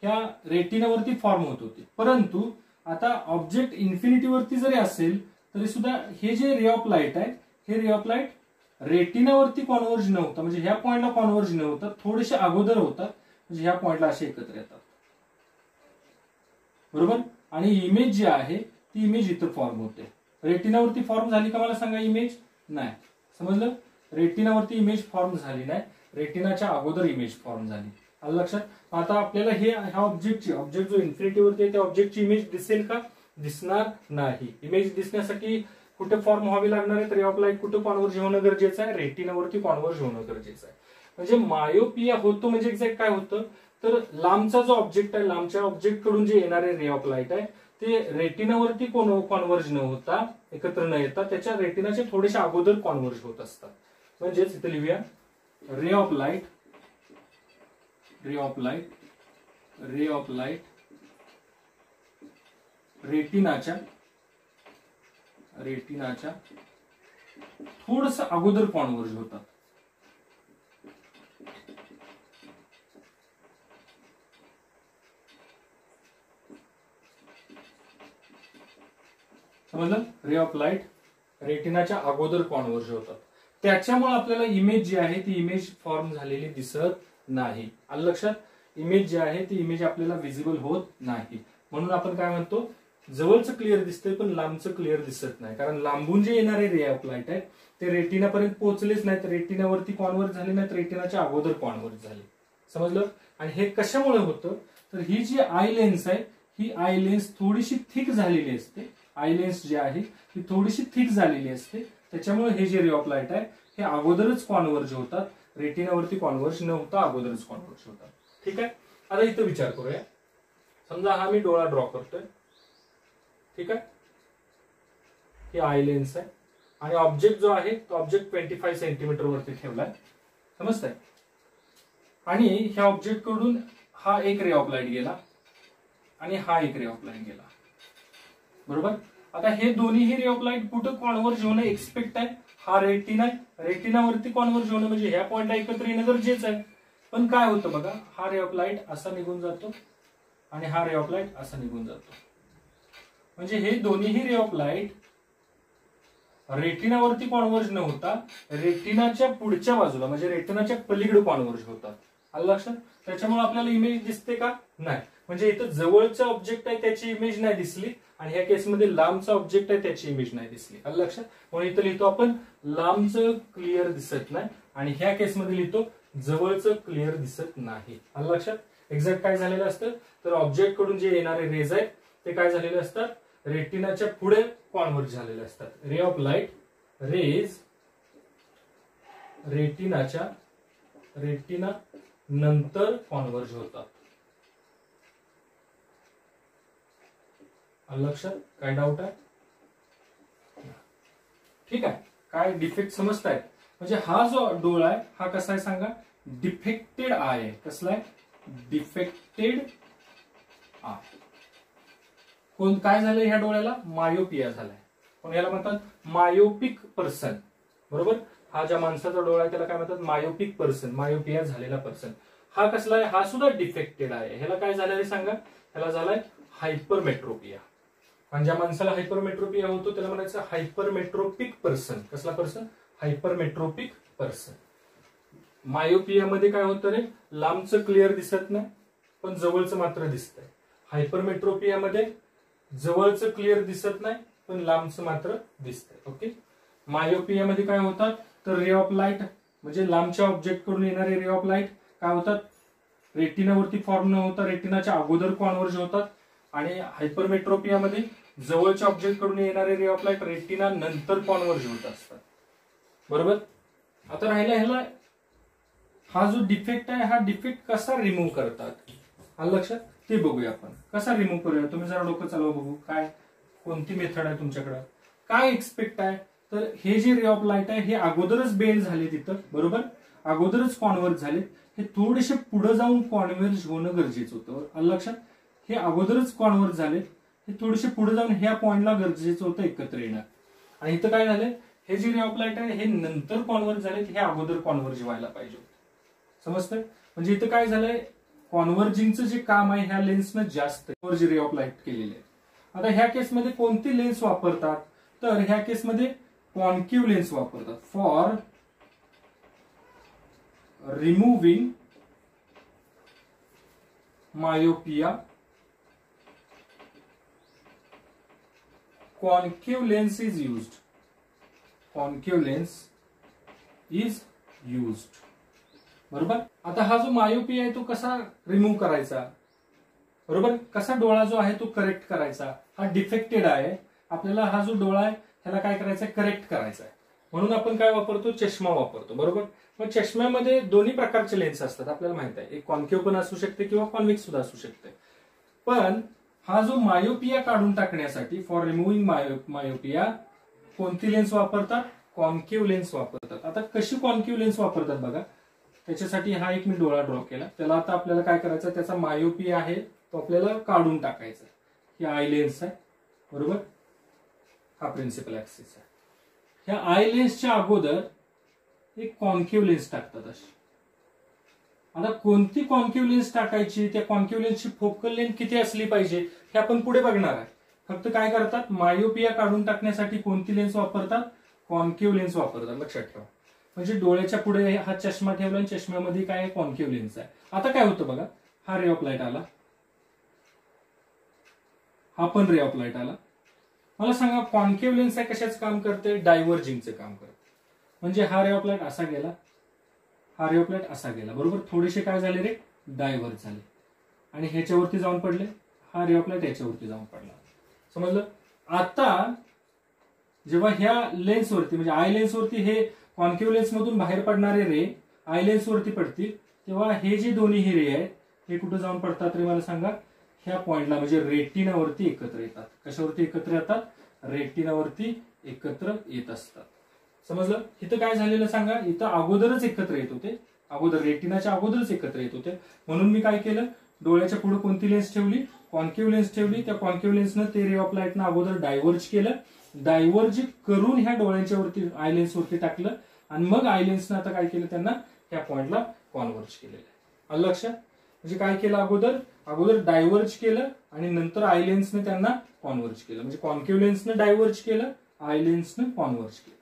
ह्या रेटिनावरती फॉर्म होत होती. परंतु आता ऑब्जेक्ट इन्फिनिटी वरती जरी असेल तरी सुद्धा हे जे रे ऑफ लाईट आहे, हे रे ऑफ लाईट रेटिनावरती कॉन्व्हर्ज न होता, म्हणजे ह्या पॉइंटला कॉन्व्हर्ज न होता, थोडेसे अगोदर होतात, म्हणजे ह्या पॉइंटला असे एकत्र येतात, बरोबर. आणि इमेज जी आहे ती इमेज इथं फॉर्म होते. रेटिनावरती फॉर्म झाली का मला सांगा इमेज, नाही. समजलं? रेटिनावरती इमेज फॉर्म झाली नाही, रेटिनाच्या अगोदर इमेज फॉर्म झाली. आलं लक्षात? आता आपल्याला हे ह्या ऑब्जेक्टची, ऑब्जेक्ट जो इन्फिनिटी वरती आहे त्या ऑब्जेक्टची इमेज दिसेल का, दिसणार नाही. इमेज दिसण्यासाठी कुठे फॉर्म व्हावी लागणार आहे, रे ऑफ लाईट कुठे कॉन्व्हर्ज होणं गरजेचं आहे, रेटिनावरती कॉन्व्हर्ज होणं गरजेचं आहे. म्हणजे मायोपिया होतो म्हणजे एक्झॅक्ट काय होतं, तर लांबचा जो ऑब्जेक्ट आहे, लांबच्या ऑब्जेक्ट कडून जे येणारे रे ऑफ लाईट आहे ते रेटिनावरती कॉन्व्हर्ज न होता, एकत्र न येता त्याच्या रेटिनाचे थोडेसे अगोदर कॉन्व्हर्ज होत असतात. म्हणजेच इथे लिहूया रे ऑफ लाईट रेटिनाच्या थोडस अगोदर कॉन्व्हर्ज होतात. समजलं? रे ऑफ लाईट रेटिनाच्या अगोदर कॉन्व्हर्ज होतात. त्याच्यामुळे आपल्याला इमेज जी आहे ती इमेज फॉर्म झालेली दिसत नाही. आलं लक्षात? इमेज जी आहे ती इमेज आपल्याला विजिबल होत नाही. म्हणून आपण काय म्हणतो, जवळचं क्लिअर दिसतंय पण लांबचं क्लिअर दिसत नाही. कारण लांबून जे येणारे रे ऑफ लाईट आहे ते रेटिनापर्यंत पोहोचलेच नाहीत, रेटिनावरती कॉन्व्हर्ज झाले नाहीत, रेटिनाच्या अगोदर कॉन्व्हर्ज झाले. समजलं? आणि हे कशामुळे होतं, तर ही जी आय लेन्स आहे ही आय लेन्स थोडीशी थिक झालेली असते. आय लेन्स जी आहे ती थोडीशी थिक झालेली असते. त्याच्यामुळे हे जे रे ऑफ लाईट आहे हे अगोदरच कॉन्व्हर्ज होतात, रेटिनावरती कॉन्व्हर्ज न होता अगोदरच कॉन्व्हर्ज होतात. ठीक आहे? आता इथं विचार करूया. समजा हा मी डोळा ड्रॉ करतोय. ठीक आहे? ही आय लेन्स आहे आणि ऑब्जेक्ट जो आहे तो ऑब्जेक्ट 25 सेंटीमीटर वरती ठेवलाय. समजतंय? आणि ह्या ऑब्जेक्ट कडून हा एक रे ऑफ लाईट गेला आणि हा एक रे ऑफ लाईट गेला. बरोबर? आता हे दोन्ही रे ऑफ लाईट कुठं कॉन्व्हर्ज होणं एक्सपेक्ट आहे? हा रेटिना आहे, रेटिनावरती कॉन्व्हर्ज होणं म्हणजे ह्या पॉइंटला एकत्र येणं गरजेचं आहे. पण काय होतं बघा, हा रे ऑफ लाईट असा निघून जातो आणि हा रे ऑफ लाईट असा निघून जातो. म्हणजे हे दोन्ही रे ऑफ लाईट रेटिनावरती कॉन्व्हर्ज न होता रेटिनाच्या पुढच्या बाजूला म्हणजे रेटिनाच्या पलीकडे कॉन्व्हर्ज होतात. आलं लक्षात? त्याच्यामुळे आपल्याला इमेज दिसते का? नाही. म्हणजे इथं जवळचा ऑब्जेक्ट आहे त्याची इमेज नाही दिसली आणि ह्या केसमध्ये लांबचा ऑब्जेक्ट आहे त्याची इमेज नाही दिसली. आलं लक्षात? म्हणून इथं लिहितो आपण लांबचं क्लिअर दिसत नाही आणि ह्या केसमध्ये लिहितो जवळचं क्लिअर दिसत नाही. आलं लक्षात? एक्झॅक्ट काय झालेलं असतं, तर ऑब्जेक्ट कडून जे येणारे रेज आहेत ते काय झालेले असतात, रेटिनाच्या पुढे कॉन्व्हर्ज झालेले असतात. रे ऑफ लाईट रेज रेटिना नंतर कॉन्व्हर्ज होतात. लक्षात? काय डाऊट आहे? ठीक आहे. काय डिफेक्ट समजतायत? म्हणजे हा जो डोळा आहे हा कसा आहे सांगा, डिफेक्टेड आय आहे. कसला आहे? Defected I. कोण काय झालंय ह्या डोळ्याला? मायोपिया झालाय. पण याला म्हणतात मायोपिक पर्सन. बरोबर? हा ज्या माणसाचा डोळा आहे त्याला काय म्हणतात? मायोपिक पर्सन, मायोपिया झालेला पर्सन. हा कसला आहे? हा सुद्धा डिफेक्टेड आहे. ह्याला काय झालंय सांगा? ह्याला झालाय हायपरमेट्रोपिया. आणि ज्या माणसाला हायपरमेट्रोपिया होतो त्याला म्हणायचं हायपरमेट्रोपिक पर्सन. कसला पर्सन? हायपरमेट्रोपिक पर्सन. मायोपियामध्ये काय होतं रे? लांबचं क्लिअर दिसत नाही पण जवळचं मात्र दिसतंय. हायपरमेट्रोपियामध्ये जवळचं क्लिअर दिसत नाही पण लांबचं मात्र दिसतंय. ओके. मायोपियामध्ये काय होतात, तर रे ऑफ लाईट म्हणजे लांबच्या ऑब्जेक्ट कडून येणारे रे ऑफ लाईट काय होतात, रेटिनावरती फॉर्म न होता रेटिनाच्या अगोदर कॉन्व्हर्ज होतात. आणि हायपरमेट्रोपियामध्ये जवळच्या ऑब्जेक्ट कडून येणारे रे ऑफ लाईट रेटिना नंतर कॉन्व्हर्ज होत असतात. बरोबर? आता राहिला ह्याला हा जो डिफेक्ट आहे हा डिफेक्ट कसा रिमूव्ह करतात? आलं लक्षात? ते बघूया आपण. कसा रिमूव्ह करूया? तुम्ही जरा डोकं चालवा बघू. काय कोणती मेथड आहे तुमच्याकडे? काय एक्सपेक्ट आहे, तर हे जे रे ऑफ लाईट आहे हे अगोदरच बेंड झाले तिथं. बरोबर? अगोदरच कॉन्व्हर्ज झाले. हे थोडेसे पुढे जाऊन कॉन्व्हर्ज होणं गरजेचं होतं. आलं लक्षात? हे अगोदरच कॉन्व्हर्ज झाले, हे थोडेसे पुढे जाऊन ह्या पॉइंटला गरजेचं होतं एकत्र येणं. आणि इथं काय झालंय, हे जे रे ऑफ लाईट आहे हे नंतर कॉन्व्हर्ज झाले, हे अगोदर कॉन्व्हर्ज व्हायला पाहिजे. समजतंय? म्हणजे इथं काय झालंय, कॉन्व्हर्जिंगचं जे काम आहे ह्या लेन्सनं जास्त रे ऑफ लाईट केलेले आहे. आता ह्या केसमध्ये कोणती लेन्स वापरतात, तर ह्या केसमध्ये कॉन्केव्ह लेन्स वापरतात for removing myopia. concave lens is used. Concave lens is used. बरोबर? आता हा जो मायोपिया आहे तो कसा रिमूव्ह करायचा? बरोबर? कसा डोळा जो आहे तो करेक्ट करायचा? हा डिफेक्टेड आहे. आपल्याला हा जो डोळा आहे त्याला काय करायचं आहे? करेक्ट करायचा आहे. म्हणून आपण काय वापरतो? चष्मा वापरतो. बरोबर? मग चष्म्यामध्ये दोन्ही प्रकारचे लेन्स असतात आपल्याला माहित आहे. एक कॉन्केव्ह पण असू शकते किंवा कॉन्व्हेक्स सुद्धा असू शकते. पण हा जो मायोपिया काढून टाकण्यासाठी फॉर रिमूव्हिंग मायोपिया कोणती लेन्स वापरतात? कॉन्केव्ह लेन्स वापरतात. आता कशी कॉन्केव्ह लेन्स वापरतात बघा, त्याच्यासाठी हा एक मी डोळा ड्रॉ केला. त्याला आता आपल्याला काय करायचं, त्याचा मायोपिया आहे तो आपल्याला काढून टाकायचा. ही आय लेन्स आहे बरोबर, हा प्रिन्सिपल ऍक्सिस आहे. ह्या आय लेन्सच्या अगोदर एक कॉन्केव्ह लेन्स टाकतात अशी. आता कोणती कॉन्केव्ह लेन्स टाकायची, त्या कॉन्केव्ह लेन्सची फोकल लेंथ किती असली पाहिजे हे आपण पुढे बघणार आहे. फक्त काय करतात, मायोपिया काढून टाकण्यासाठी कोणती लेन्स वापरतात, कॉन्केव्ह लेन्स वापरतात. लक्षात ठेवा. म्हणजे डोळ्याच्या पुढे हा चष्मा ठेवला आणि चष्म्यामध्ये काय कॉन्केव्ह लेन्स आहे. आता काय होतं बघा, हा रे ऑफ लाईट आला, हा पण रे ऑफ लाईट आला. मला सांगा कॉन्केव्ह लेन्स आहे कशाच काम करते, डायव्हर्जिंगचं काम करते. म्हणजे हा रे ऑफ लाईट असा गेला, हा रे ऑफ लाईट असा गेला बरोबर, थोडेसे काय झाले रे, डायव्हर्ज झाले आणि ह्याच्यावरती जाऊन पडले, हा रे ऑफ लाईट याच्यावरती जाऊन पडला. समजलं. आता जेव्हा ह्या लेन्सवरती म्हणजे आय लेन्सवरती हे कॉन्केव्ह लेन्स मधून बाहेर पडणारे रे आय लेन्सवरती पडतील, तेव्हा हे जे दोन्ही हे रे आहेत हे कुठे जाऊन पडतात रे मला सांगा, ह्या पॉइंटला म्हणजे रेटिनावरती एकत्र येतात. कशावरती एकत्र येतात, रेटिनावरती एकत्र येत असतात. समजलं. इथं काय झालेलं सांगा, इथं अगोदरच एकत्र येत होते, अगोदर रेटिनाच्या अगोदरच एकत्र येत होते. म्हणून मी काय केलं, डोळ्याच्या पुढे कोणती लेन्स ठेवली, कॉन्केव्ह लेन्स ठेवली. त्या कॉन्केव्ह लेन्सनं ते रे ऑफ लाईटनं अगोदर डायव्हर्ज केलं, डायव्हर्ज करून ह्या डोळ्यांच्या वरती आय लेन्स वरती टाकलं आणि मग आय लेन्सनं आता काय केलं, त्यांना ह्या पॉइंटला कॉन्व्हर्ज केलेलं आहे. आलं लक्षात. म्हणजे काय केलं, अगोदर डायव्हर्ज केलं आणि नंतर आय लेन्सने त्यांना कॉन्व्हर्ज केलं. म्हणजे कॉन्केव्ह लेन्सनं डायव्हर्ज केलं, आय लेन्सनं कॉन्व्हर्ज केलं.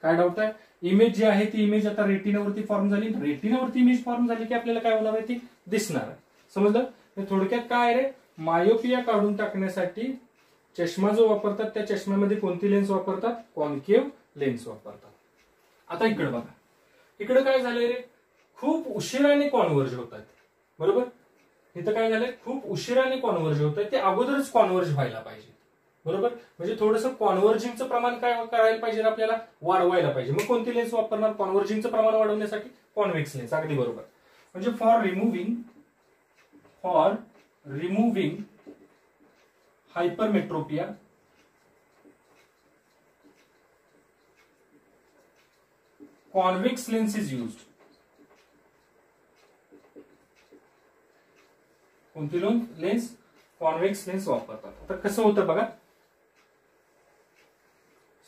काय डाऊट आहे. इमेज जी आहे ती इमेज आता रेटिनावरती फॉर्म झाली, रेटिनावरती इमेज फॉर्म झाली की आपल्याला काय होणार आहे, ती दिसणार आहे. समजलं. थोडक्यात काय रे, मायोपिया काढून टाकण्यासाठी चष्मा जो वापरतात त्या चष्म्यामध्ये कोणती लेन्स वापरतात, कॉन्केव्ह लेन्स वापरतात. आता इकडे बघा, इकडे काय झालंय रे, खूप उशिराने कॉन्व्हर्ज होत आहेत बरोबर. इथं काय झालंय, खूप उशिराने कॉन्व्हर्ज होत आहे, ते अगोदरच कॉन्व्हर्ज व्हायला पाहिजे बरोबर. म्हणजे थोडंसं कॉन्व्हर्जिंगचं प्रमाण काय करायला पाहिजे, आपल्याला वाढवायला पाहिजे. मग कोणती लेन्स वापरणार, कॉन्व्हर्जिंगचं प्रमाण वाढवण्यासाठी कॉन्व्हेक्स लेन्स. अगदी बरोबर. म्हणजे for removing hypermetropia convex lens is used. कोणती लेन्स, कॉन्व्हेक्स लेन्स वापरतात. आता कसं होतं बघा,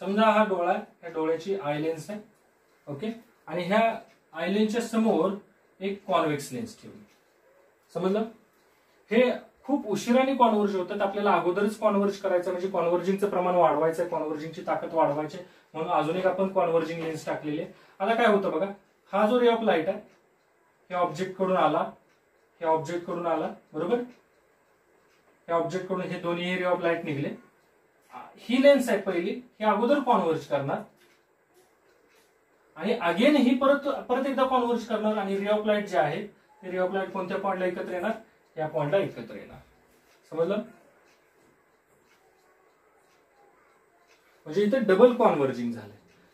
समजा हा डोळा आहे, ह्या डोळ्याची आय लेन्स आहे ओके, आणि ह्या आय लेन्सच्या समोर एक कॉन्व्हेक्स लेन्स ठेवली. समजलं. हे खूप उशिराने कॉन्व्हर्ज होतात, आपल्याला अगोदरच कॉन्व्हर्ज करायचं म्हणजे कॉन्व्हर्जिंगचं प्रमाण वाढवायचं, कॉन्व्हर्जिंगची ताकद वाढवायची, म्हणून अजून एक आपण कॉन्व्हर्जिंग लेन्स टाकलेले. आता काय होतं बघा, हा जो रे ऑफ लाईट आहे ह्या ऑब्जेक्ट कडून आला, ह्या ऑब्जेक्ट कडून आला बरोबर, ह्या ऑब्जेक्ट कडून हे दोन्ही रे ऑफ लाईट निघले. ही लेन्स आहे पहिली, ही अगोदर कॉन्व्हर्ज करणार आणि अगेन ही परत एकदा कॉन्व्हर्ज करणार आणि रे ऑफ लाईट जे आहे ते रे ऑफ लाईट कोणत्या पॉइंटला एकत्र येणार, या पॉइंटला एकत्र येणार. समजलं. म्हणजे इथं डबल कॉन्व्हर्जिंग झालं.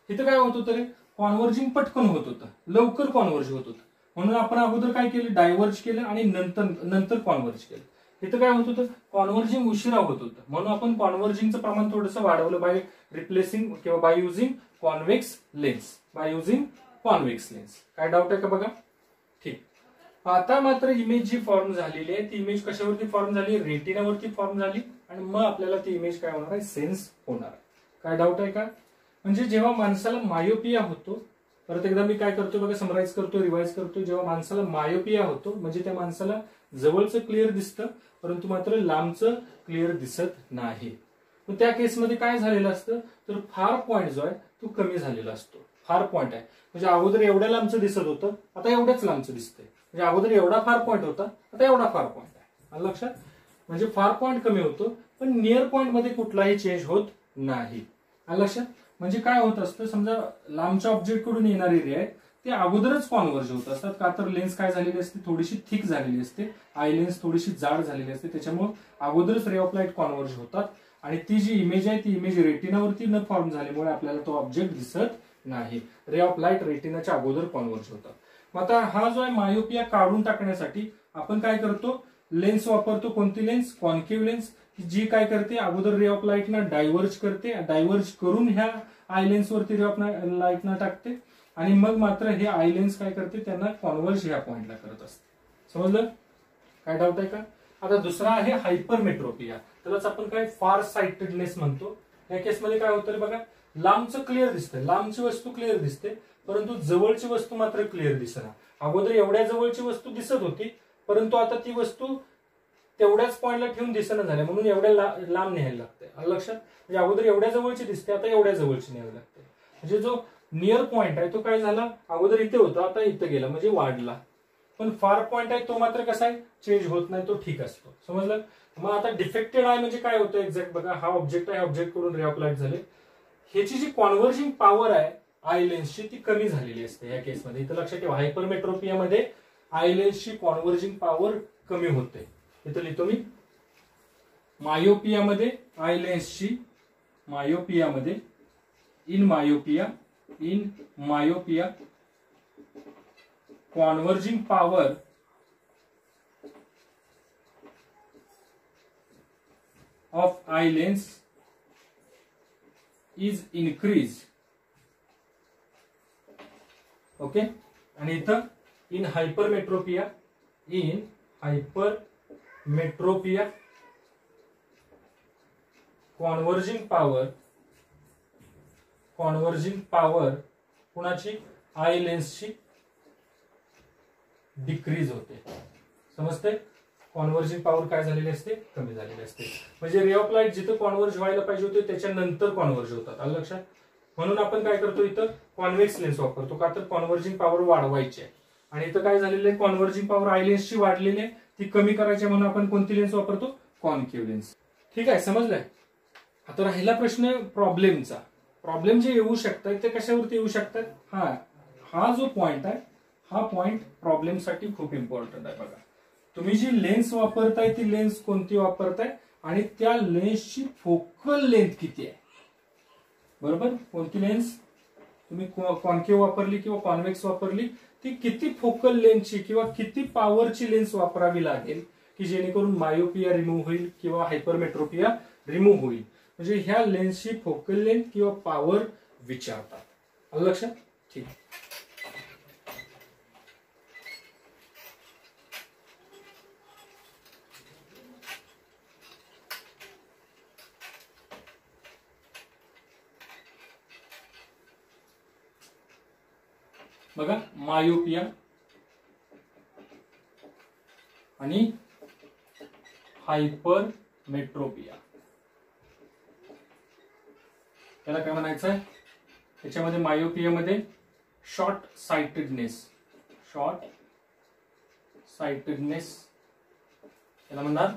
इथं काय होत होतं रे, कॉन्व्हर्जिंग पटकन होत होतं, लवकर कॉन्व्हर्ज होत होतं, म्हणून आपण अगोदर काय केलं, डायव्हर्ज केलं आणि नंतर कॉन्व्हर्ज केलं. इथं काय होत होतं, कॉन्व्हर्जिंग उशिरा होत होतं, म्हणून आपण कॉन्व्हर्जिंगचं प्रमाण थोडंसं वाढवलं बाय रिप्लेसिंग किंवा बाय युझिंग कॉन्व्हेक्स लेन्स, काय डाऊट आहे का बघा. ठीक. आता मात्र इमेज जी फॉर्म झालेली आहे ती इमेज कशावरती फॉर्म झाली, रेटिनावरती फॉर्म झाली आणि मग आपल्याला ती इमेज काय होणार आहे, सेन्स होणार आहे. काय डाऊट आहे का. म्हणजे जेव्हा माणसाला मायोपिया होतो, परत एकदा मी काय करतो बघा, समराईज करतो, रिवाइज करतो. जेव्हा माणसाला मायोपिया होतो म्हणजे त्या माणसाला जवळचं क्लिअर दिसतं परंतु मात्र लांबचं क्लिअर दिसत नाही. मग त्या केसमध्ये काय झालेलं असतं, तर फार पॉइंट जो आहे तो कमी झालेला असतो. फार पॉइंट आहे म्हणजे अगोदर एवढ्या लांबचं दिसत होतं, आता एवढ्याच लांबचं दिसतंय. म्हणजे अगोदर एवढा फार पॉइंट होता, आता एवढा फार पॉइंट आहे. लक्षात. म्हणजे फार पॉइंट कमी होतो पण नियर पॉइंट मध्ये कुठलाही चेंज होत नाही. लक्षात. म्हणजे काय होत असतं, समजा लांबच्या ऑब्जेक्ट कडून येणारी रे आहे ते अगोदरच कॉन्व्हर्ज होत असतात, का तर लेन्स काय झालेली असते, थोडीशी थिक झालेली असते, आय लेन्स थोडीशी जाड झालेली असते, त्याच्यामुळे अगोदरच रे ऑफ लाईट कॉन्व्हर्ज होतात आणि ती जी इमेज आहे ती इमेज रेटिनावरती न फॉर्म झाल्यामुळे आपल्याला तो ऑब्जेक्ट दिसत नाही. रे ऑफ लाईट रेटिनाच्या अगोदर कॉन्व्हर्ज होतात. मग आता हा जो आहे मायोपिया काढून टाकण्यासाठी आपण काय करतो, लेन्स वापरतो. कोणती लेन्स, कॉन्केव्ह लेन्स, जी काय करते, अगोदर रे ऑफ लाईटना डायव्हर्ज करते, डायव्हर्ज करून ह्या आय लेन्स वरती रे ऑफ लाईट ना टाकते आणि मग मात्र हे आय लेन्स काय करते, त्यांना कॉन्व्हर्ज ह्या पॉइंटला करत असते. समजलं? काय डाऊट आहे का? आता दुसरा आहे हायपरमेट्रोपिया. त्यालाच आपण काय फार साइटेडनेस म्हणतो. या केसमध्ये काय होतं रे बघा, लांबचं क्लिअर दिसतंय, लांबची वस्तू क्लिअर दिसते, परंतु जवळची वस्तू मात्र क्लिअर दिसेना. अगोदर एवढ्या जवळची वस्तू दिसत होती, परंतु आता ती वस्तू तेवढ्याच पॉइंटला ठेवून दिसेना झाल्या, म्हणून एवढ्या लांब न्यायला लागते. लक्षात? म्हणजे अगोदर एवढ्या जवळची दिसते, आता एवढ्या जवळची न्यावी लागते. म्हणजे जो नियर पॉइंट आहे तो काय झाला, अगोदर इथे होता आता इथे गेला, म्हणजे वाढला. पण फार पॉइंट आहे तो मात्र कसा आहे, चेंज होत नाही, तो ठीक असतो. समजलं? मग आता डिफेक्टेड आहे म्हणजे काय होतं एक्झॅक्ट बघा, हा ऑब्जेक्ट आहे, ऑब्जेक्ट करून रे ऑफ लाईट झाले, ह्याची जी कॉन्व्हर्जिंग पॉवर आहे आय लेन्सची ती कमी झालेली असते या केसमध्ये. इथं लक्षात ठेवा, हायपरमेट्रोपियामध्ये आय लेन्सची कॉन्व्हर्जिंग पॉवर कमी होते. इथं लिहितो मी, मायोपियामध्ये आय लेन्सची, मायोपियामध्ये in myopia converging power of eye lens is increase. Okay. आणि इथं इन हायपरमेट्रोपिया कॉन्व्हर्जिंग पॉवर कुणाची, आय लेन्सची डिक्रीज होते. समजते? कॉन्व्हर्जिंग पॉवर काय झालेली असते, कमी झालेली असते. म्हणजे रे ऑफ लाईट जिथं कॉन्व्हर्ज व्हायला पाहिजे होते त्याच्यानंतर कॉन्व्हर्ज होतात. आलं लक्षात? म्हणून आपण काय करतो, इथं कॉन्व्हेक्स लेन्स वापरतो, का तर कॉन्व्हर्जिंग पॉवर वाढवायची आहे. आणि इथं काय झालेलं आहे, कॉन्व्हर्जिंग पॉवर आय लेन्सची वाढलेली आहे, ती कमी करायची म्हणून आपण कोणती लेन्स वापरतो, कॉन्केव्ह लेन्स. ठीक आहे, समजलंय? आता राहिला प्रश्न प्रॉब्लेमचा. प्रॉब्लेम जे येऊ शकतात ते कशावरती येऊ शकतात, हा जो पॉइंट आहे, हा पॉइंट प्रॉब्लेमसाठी खूप इम्पॉर्टंट आहे. बघा, तुम्ही जी लेन्स वापरताय ती लेन्स कोणती वापरताय आणि त्या लेन्सची फोकल लेंथ किती आहे. बरोबर? कोणती लेन्स तुम्ही कॉन्केव्ह वापरली किंवा कॉन्व्हेक्स वापरली, ती किती फोकल लेंथची किंवा किती पॉवरची लेन्स वापरावी लागेल की जेणेकरून मायोपिया रिमूव्ह होईल किंवा हायपरमेट्रोपिया रिमूव्ह होईल. म्हणजे ह्या लेन्सची फोकल लेंथ किंवा पॉवर विचारतात. आलं लक्षात? ठीक. बघा, मायोपिया आणि हायपरमेट्रोपिया, त्याला काय म्हणायचं आहे, त्याच्यामध्ये मायोपियामध्ये शॉर्ट साइटेडनेस त्याला म्हणणार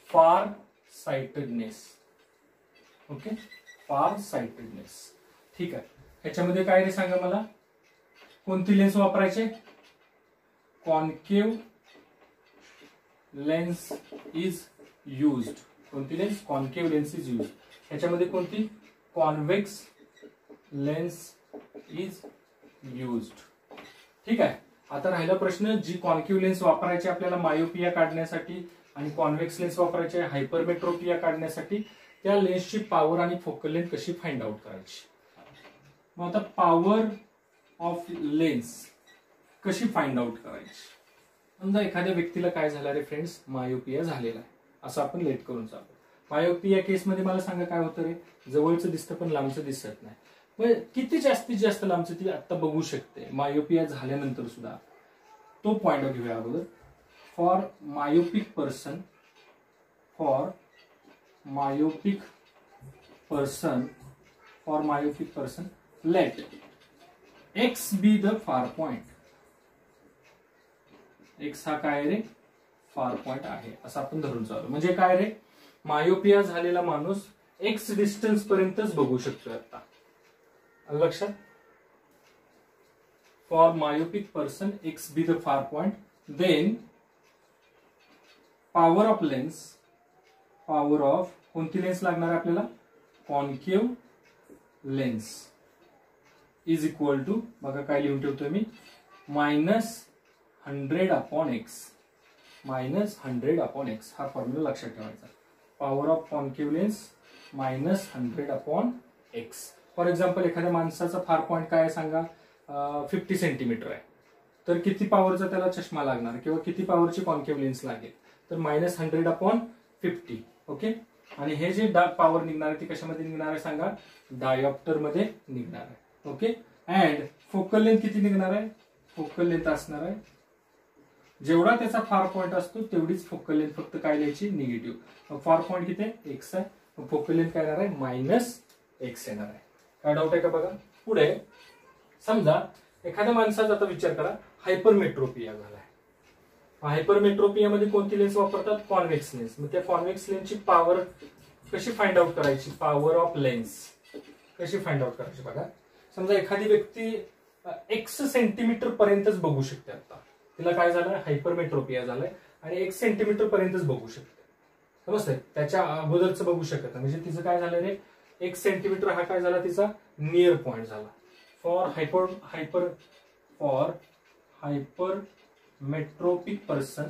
फार साइटेडनेस. ओके, फार साइटेडनेस. ठीक आहे. ह्याच्यामध्ये काय रे सांगा मला, कोणती लेन्स वापरायचे, कॉन्केव्ह लेन्स इज युज्ड. कोणती lens, concave lens is used. ह्याच्यामध्ये कोणती, कॉन्व्हेक्स लेन्स इज युज्ड. ठीक आहे. आता राहिला प्रश्न, जी कॉन्केव्ह लेन्स वापरायची आपल्याला मायोपिया काढण्यासाठी आणि कॉन्व्हेक्स लेन्स वापरायचे हायपरमेट्रोपिया काढण्यासाठी, त्या लेन्सची पॉवर आणि फोकल लेंथ कशी फाइंड आउट करायची. मग आता पॉवर ऑफ लेन्स कशी फाइंड आउट करायची. समजा एखाद्या व्यक्तीला काय झालं रे फ्रेंड्स, मायोपिया झालेला आहे, असं आपण लेट करून चालतो. मायोपिया केसमध्ये मला सांगा काय होतं रे, जवळचं दिसतं पण लांबचं दिसत नाही. म्हणजे किती जास्तीत जास्त लांबचं ती आता बघू शकते मायोपिया झाल्यानंतर सुद्धा. तो पॉइंट घेऊया अगोदर. For myopic person let x be the far point. X हा काय रे, फार पॉइंट आहे असं आपण धरून चालू. म्हणजे काय रे, मायोपिया झालेला माणूस एक्स डिस्टन्स पर्यंतच बघू शकतोय आता. लक्षात. For myopic person x be the far point, then power of कोणती लेन्स लागणार आहे आपल्याला, concave lens is equal to, बघा काय लिहून ठेवतोय मी, -100 अपॉन एक्स. -100 अपॉन एक्स हा फॉर्म्युला लक्षात ठेवायचा. Power of concave lens -100 upon x. For example एखाद्या माणसाचा फार पॉईंट काय आहे सांगा, 50 सेंटीमीटर आहे, तर किती पॉवरचा त्याला चष्मा लागणार किंवा किती पॉवरची कॉन्केव्ह लेन्स लागेल, तर -100/50. ओके. आणि हे जे पॉवर निघणार आहे ती कशामध्ये निघणार आहे सांगा, डायोप्टर मध्ये निघणार आहे. ओके. अँड फोकल लेंथ किती निघणार आहे, फोकल लेंथ असणार आहे जेवढा त्याचा फार पॉईंट असतो तेवढीच फोकल लेंथ फक्त काय लिहायची, निगेटिव्ह. फार पॉईंट किती आहे, x आहे, फोकल लेंथ काय येणार आहे, -x येणार आहे. काय डाऊट आहे का बघा. पुढे समजा एखाद्या माणसाचा आता विचार करा, हायपरमेट्रोपिया झालाय. हायपरमेट्रोपियामध्ये कोणती लेन्स वापरतात, कॉन्व्हेक्स लेन्स. मग त्या कॉन्व्हेक्स लेन्सची पॉवर कशी फाइंड आउट करायची, पॉवर ऑफ लेन्स कशी फाइंड आउट करायची बघा. समजा एखादी व्यक्ती x सेंटीमीटर पर्यंतच बघू शकते, आता तिला काय झालं, हायपरमेट्रोपिया झालाय आणि 1 सेंटीमीटर पर्यंतच बघू शकते. समजतंय, त्याच्या अगोदरच बघू शकत नाही. म्हणजे तिचं काय झालं रे, 1 सेंटीमीटर हा काय झाला, तिचा नियर पॉइंट झाला. For hypermetropic person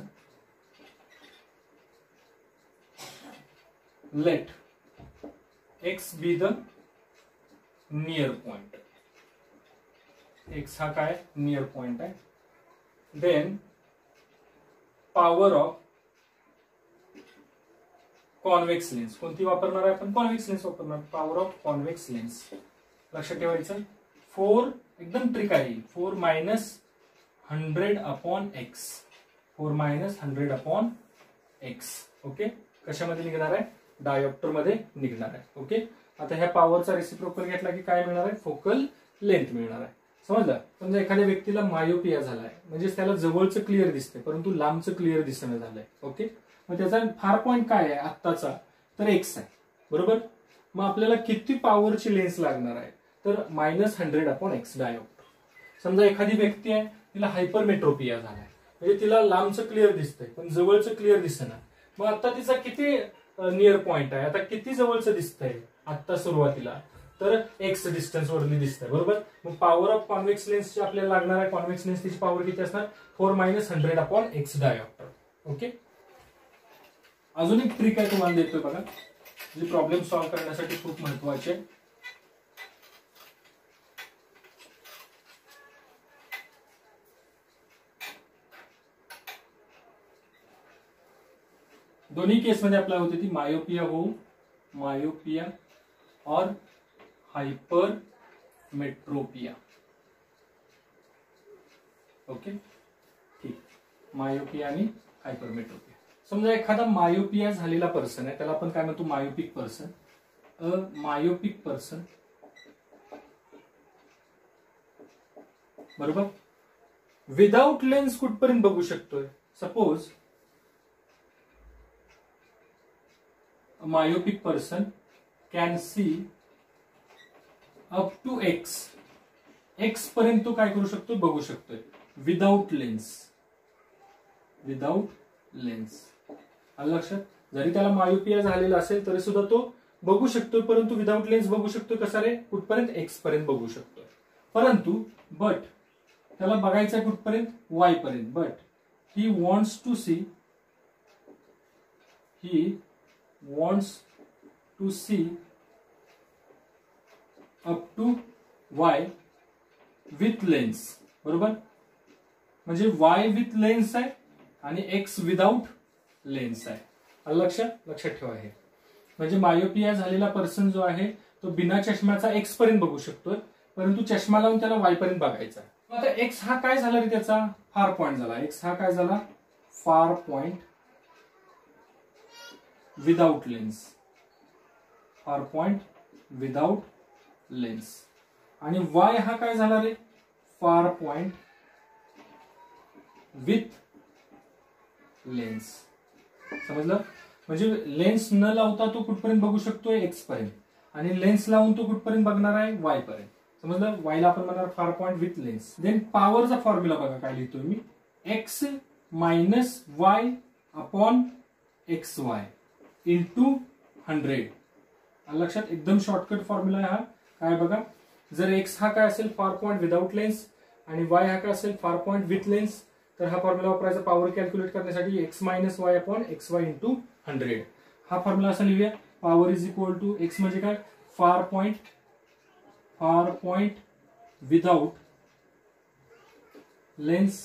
let x be the near point. x हा काय नियर पॉइंट आहे. Then power of convex lens कोणती वापरणार आहे आपण, कॉन्व्हेक्स लेन्स वापरणार. पॉवर ऑफ कॉन्व्हेक्स लेन्स लक्षात ठेवायचं. 4 एकदम ट्रिक आहे, 4 - 100/x. 4 - 100/x. ओके. कशामध्ये निघणार आहे, डायोप्टर मध्ये निघणार आहे. ओके. आता ह्या पॉवरचा रेसिप्रोकल घेतला की काय मिळणार आहे, फोकल लेंथ मिळणार आहे. समजलं. समजा एखाद्या व्यक्तीला मायोपिया झालाय, म्हणजे त्याला जवळचं क्लिअर दिसतंय परंतु लांबचं क्लिअर दिसणं झालंय. ओके. मग त्याचा फार पॉईंट काय आहे आत्ताचा, तर x आहे, बरोबर. मग आपल्याला किती पॉवरची लेन्स लागणार आहे, तर -100/x डायोप्टर. समजा एखादी व्यक्ती आहे, तिला हायपरमेट्रोपिया झालाय, म्हणजे तिला लांबचं क्लिअर दिसतंय पण जवळचं क्लिअर दिसणार. मग आता तिचा किती नियर पॉइंट आहे, आता किती जवळचं दिसतंय आता सुरुवातीला, तर x डिस्टन्स वरली दिसतंय, बरोबर. मग पॉवर ऑफ कॉन्व्हेक्स लेन्सची आपल्याला लागणार आहे, कॉन्व्हेक्स लेन्स तिची पॉवर किती असणार, 4 - 100/x डायोप्टर. ओके. अजून एक ट्रिक आहे तुम्हाला देतोय बघा, जी प्रॉब्लेम सॉल्व्ह करण्यासाठी खूप महत्वाची आहे. दोन्ही केसमध्ये आपल्याला होती ती मायोपिया और हायपरमेट्रोपिया. ओके. ठीक. मायोपिया आणि हायपरमेट्रोपिया. समजा एखादा मायोपिया झालेला पर्सन आहे, त्याला आपण काय म्हणतो, मायोपिक पर्सन. मायोपिक पर्सन, बरोबर, विदाउट लेन्स कुठपर्यंत बघू शकतोय. Suppose myopic person can see up to x पर्यंत तो काय करू शकतो, बघू शकतोय विदाउट लेन्स. लक्षात. जरी त्याला मायोपिया झालेला असेल तरी सुद्धा तो बघू शकतोय, परंतु विदाउट लेन्स बघू शकतोय. कसा रे, कुठपर्यंत, x पर्यंत बघू शकतोय. परंतु बट त्याला बघायचं आहे कुठपर्यंत, y पर्यंत. But he wants to see up to y with lens, बरोबर. म्हणजे y विथ लेन्स आहे आणि x विदाउट लेन्स आहे. लक्षात ठेवा. हे म्हणजे मायोपिया झालेला पर्सन जो आहे तो बिना चष्म्याचा x पर्यंत बघू शकतोय, परंतु चष्मा लावून त्याला y पर्यंत बघायचा आहे. आता x हा काय झाला रे, त्याचा फार पॉइंट झाला. x हा काय झाला, फार पॉइंट विदाउट लेन्स. फार पॉइंट विदाउट लेन्स. आणि y हा काय झाला रे, फार पॉइंट विथ लेन्स. समजलं. म्हणजे लेन्स न लावता तो कुठपर्यंत बघू शकतोय, x पर्यंत, आणि लेन्स लावून तो कुठपर्यंत बघणार आहे, y पर्यंत. समजलं. y ला आपण म्हणणार far point with lens. Then पॉवरचा फॉर्म्युला बघा काय लिहितोय मी, x - y/xy इंटू 100. लक्षात. एकदम शॉर्टकट फॉर्म्युला आहे हा. काय बघा, जर x हा काय असेल, फार पॉइंट विदाउट लेन्स, आणि y हा काय असेल, फार पॉइंट विथ लेन्स, तर हा फॉर्म्युला वापरायचा पॉवर कॅल्क्युलेट करण्यासाठी x - y/xy इंटू 100. हा फॉर्म्युला असा लिहूया, power is equal to x म्हणजे काय, far point far point without lens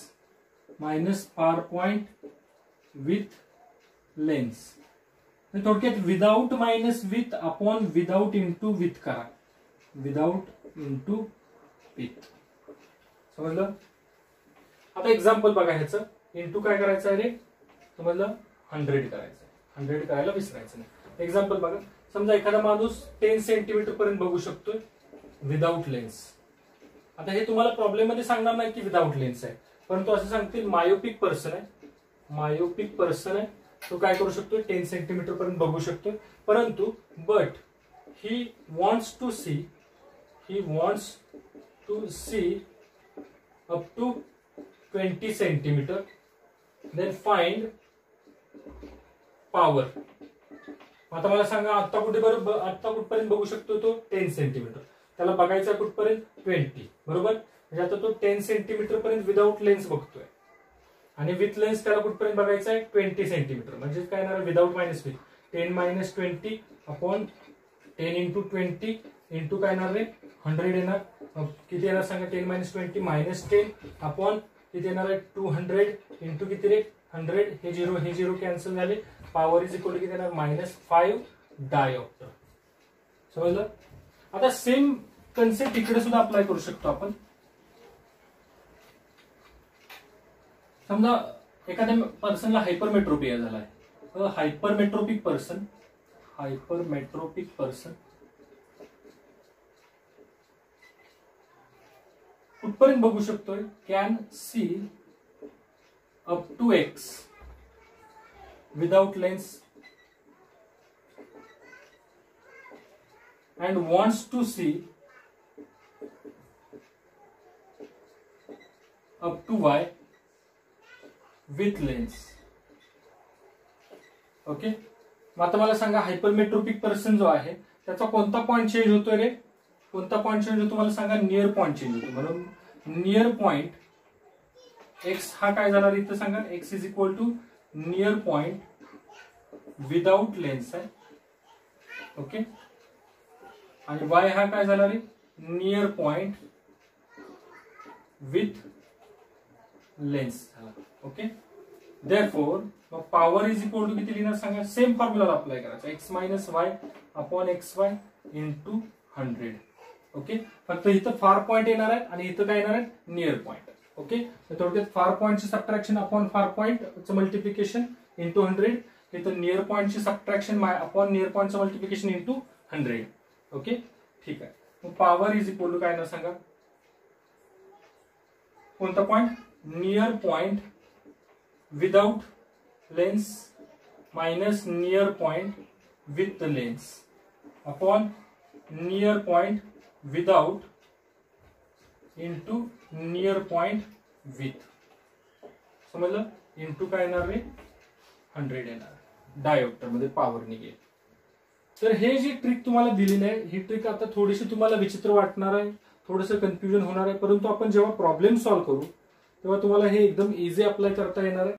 minus far point with lens. थोडक्यात without minus with upon without into with करा. Without into with. समजलं. आता एक्झाम्पल बघा ह्याचं. इंटू काय करायचं आहे रे, समजलं, 100 करायचं. 100 करायला विसरायचं नाही. एक्झाम्पल बघा. समजा एखादा माणूस 10 सेंटीमीटर पर्यंत बघू शकतोय विदाउट लेन्स. आता हे तुम्हाला प्रॉब्लेम मध्ये सांगणार नाही की विदाउट लेन्स आहे, परंतु असं सांगतील मायोपिक पर्सन आहे. मायोपिक पर्सन आहे, तो काय करू शकतो, 10 सेंटीमीटर पर्यंत बघू शकतो. परंतु but he wants to see up to 20 centimetre. Then find power. आता मला सांगा आता कुठपर्यंत बघू शकतो तो 10 सेंटीमीटर. त्याला बघायचा कुठपर्यंत 20. बरोबर. म्हणजे आता तो 10 सेंटीमीटर पर्यंत विदाउट लेन्स बघतोय आणि विथ लेन्स त्याला कुठपर्यंत बघायचं आहे 20 सेंटीमीटर. म्हणजे काय येणार without minus with 10 minus 20 upon 10 into 20 into काय येणार रे 100 येणार. किती येणार सांगा 10 मायनस 20 मायनस 10 अपॉन किती येणार आहे 200 इंटू किती रे 100. हे 0 कॅन्सल झाले. पॉवर इज इक्वल टू किती येणार -5 डायोप्टर. समजलं. आता सेम कन्सेप्ट इकडे सुद्धा अप्लाय करू शकतो आपण. समजा एखाद्या पर्सनला हायपरमेट्रोपिया झालाय. हायपरमेट्रोपिक पर्सन कुठपर्यंत बघू शकतोय, can see up to x without lens and wants to see up to y with lens. Okay. मग आता मला सांगा हायपरमेट्रोपिक पर्सन जो आहे त्याचा कोणता पॉइंट चेंज होतोय रे, कोणता पॉइंट चेंज होतो मला सांगा, नियर पॉइंट चेंज होतो. म्हणून नियर पॉइंट एक्स हा काय झाला इथं सांगा, x is equal to near point without lens आहे. ओके. आणि y हा काय झाला रे, नियर पॉइंट विथ लेन्स झाला. ओके. देअरफॉर मग पॉवर इज इक्वल टू किती लिहिणार सांगा, सेम फॉर्म्युला अप्लाय करायचा, x minus y upon x y into 100. Okay. फक्त इथं फार पॉइंट येणार आहे आणि इथं काय येणार आहे नियर पॉइंट. ओके. थोडक्यात फार पॉइंटची सबट्रॅक्शन अपॉन फार पॉइंटचं मल्टिप्लिकेशन इंटू 100. इथं नियर पॉइंटची सबट्रॅक्शन अपॉन नियर पॉइंटचं मल्टिप्लिकेशन इंटू 100. ओके. ठीक आहे. मग पॉवर इज इक्वल टू काय ना सांगा, कोणता point, near point without lens minus near point with lens upon near point without into near point with. समजलं. इंटू काय येणार रे 100 येणार. डायोप्टर मध्ये पॉवर निघेल. तर हे जी ट्रिक तुम्हाला दिलेली आहे ही ट्रिक आता थोडीशी तुम्हाला विचित्र वाटणार आहे, थोडंसं कन्फ्युजन होणार आहे, परंतु आपण जेव्हा प्रॉब्लेम सॉल्व्ह करू तेव्हा तुम्हाला हे एकदम इझी अप्लाय करता येणार आहे.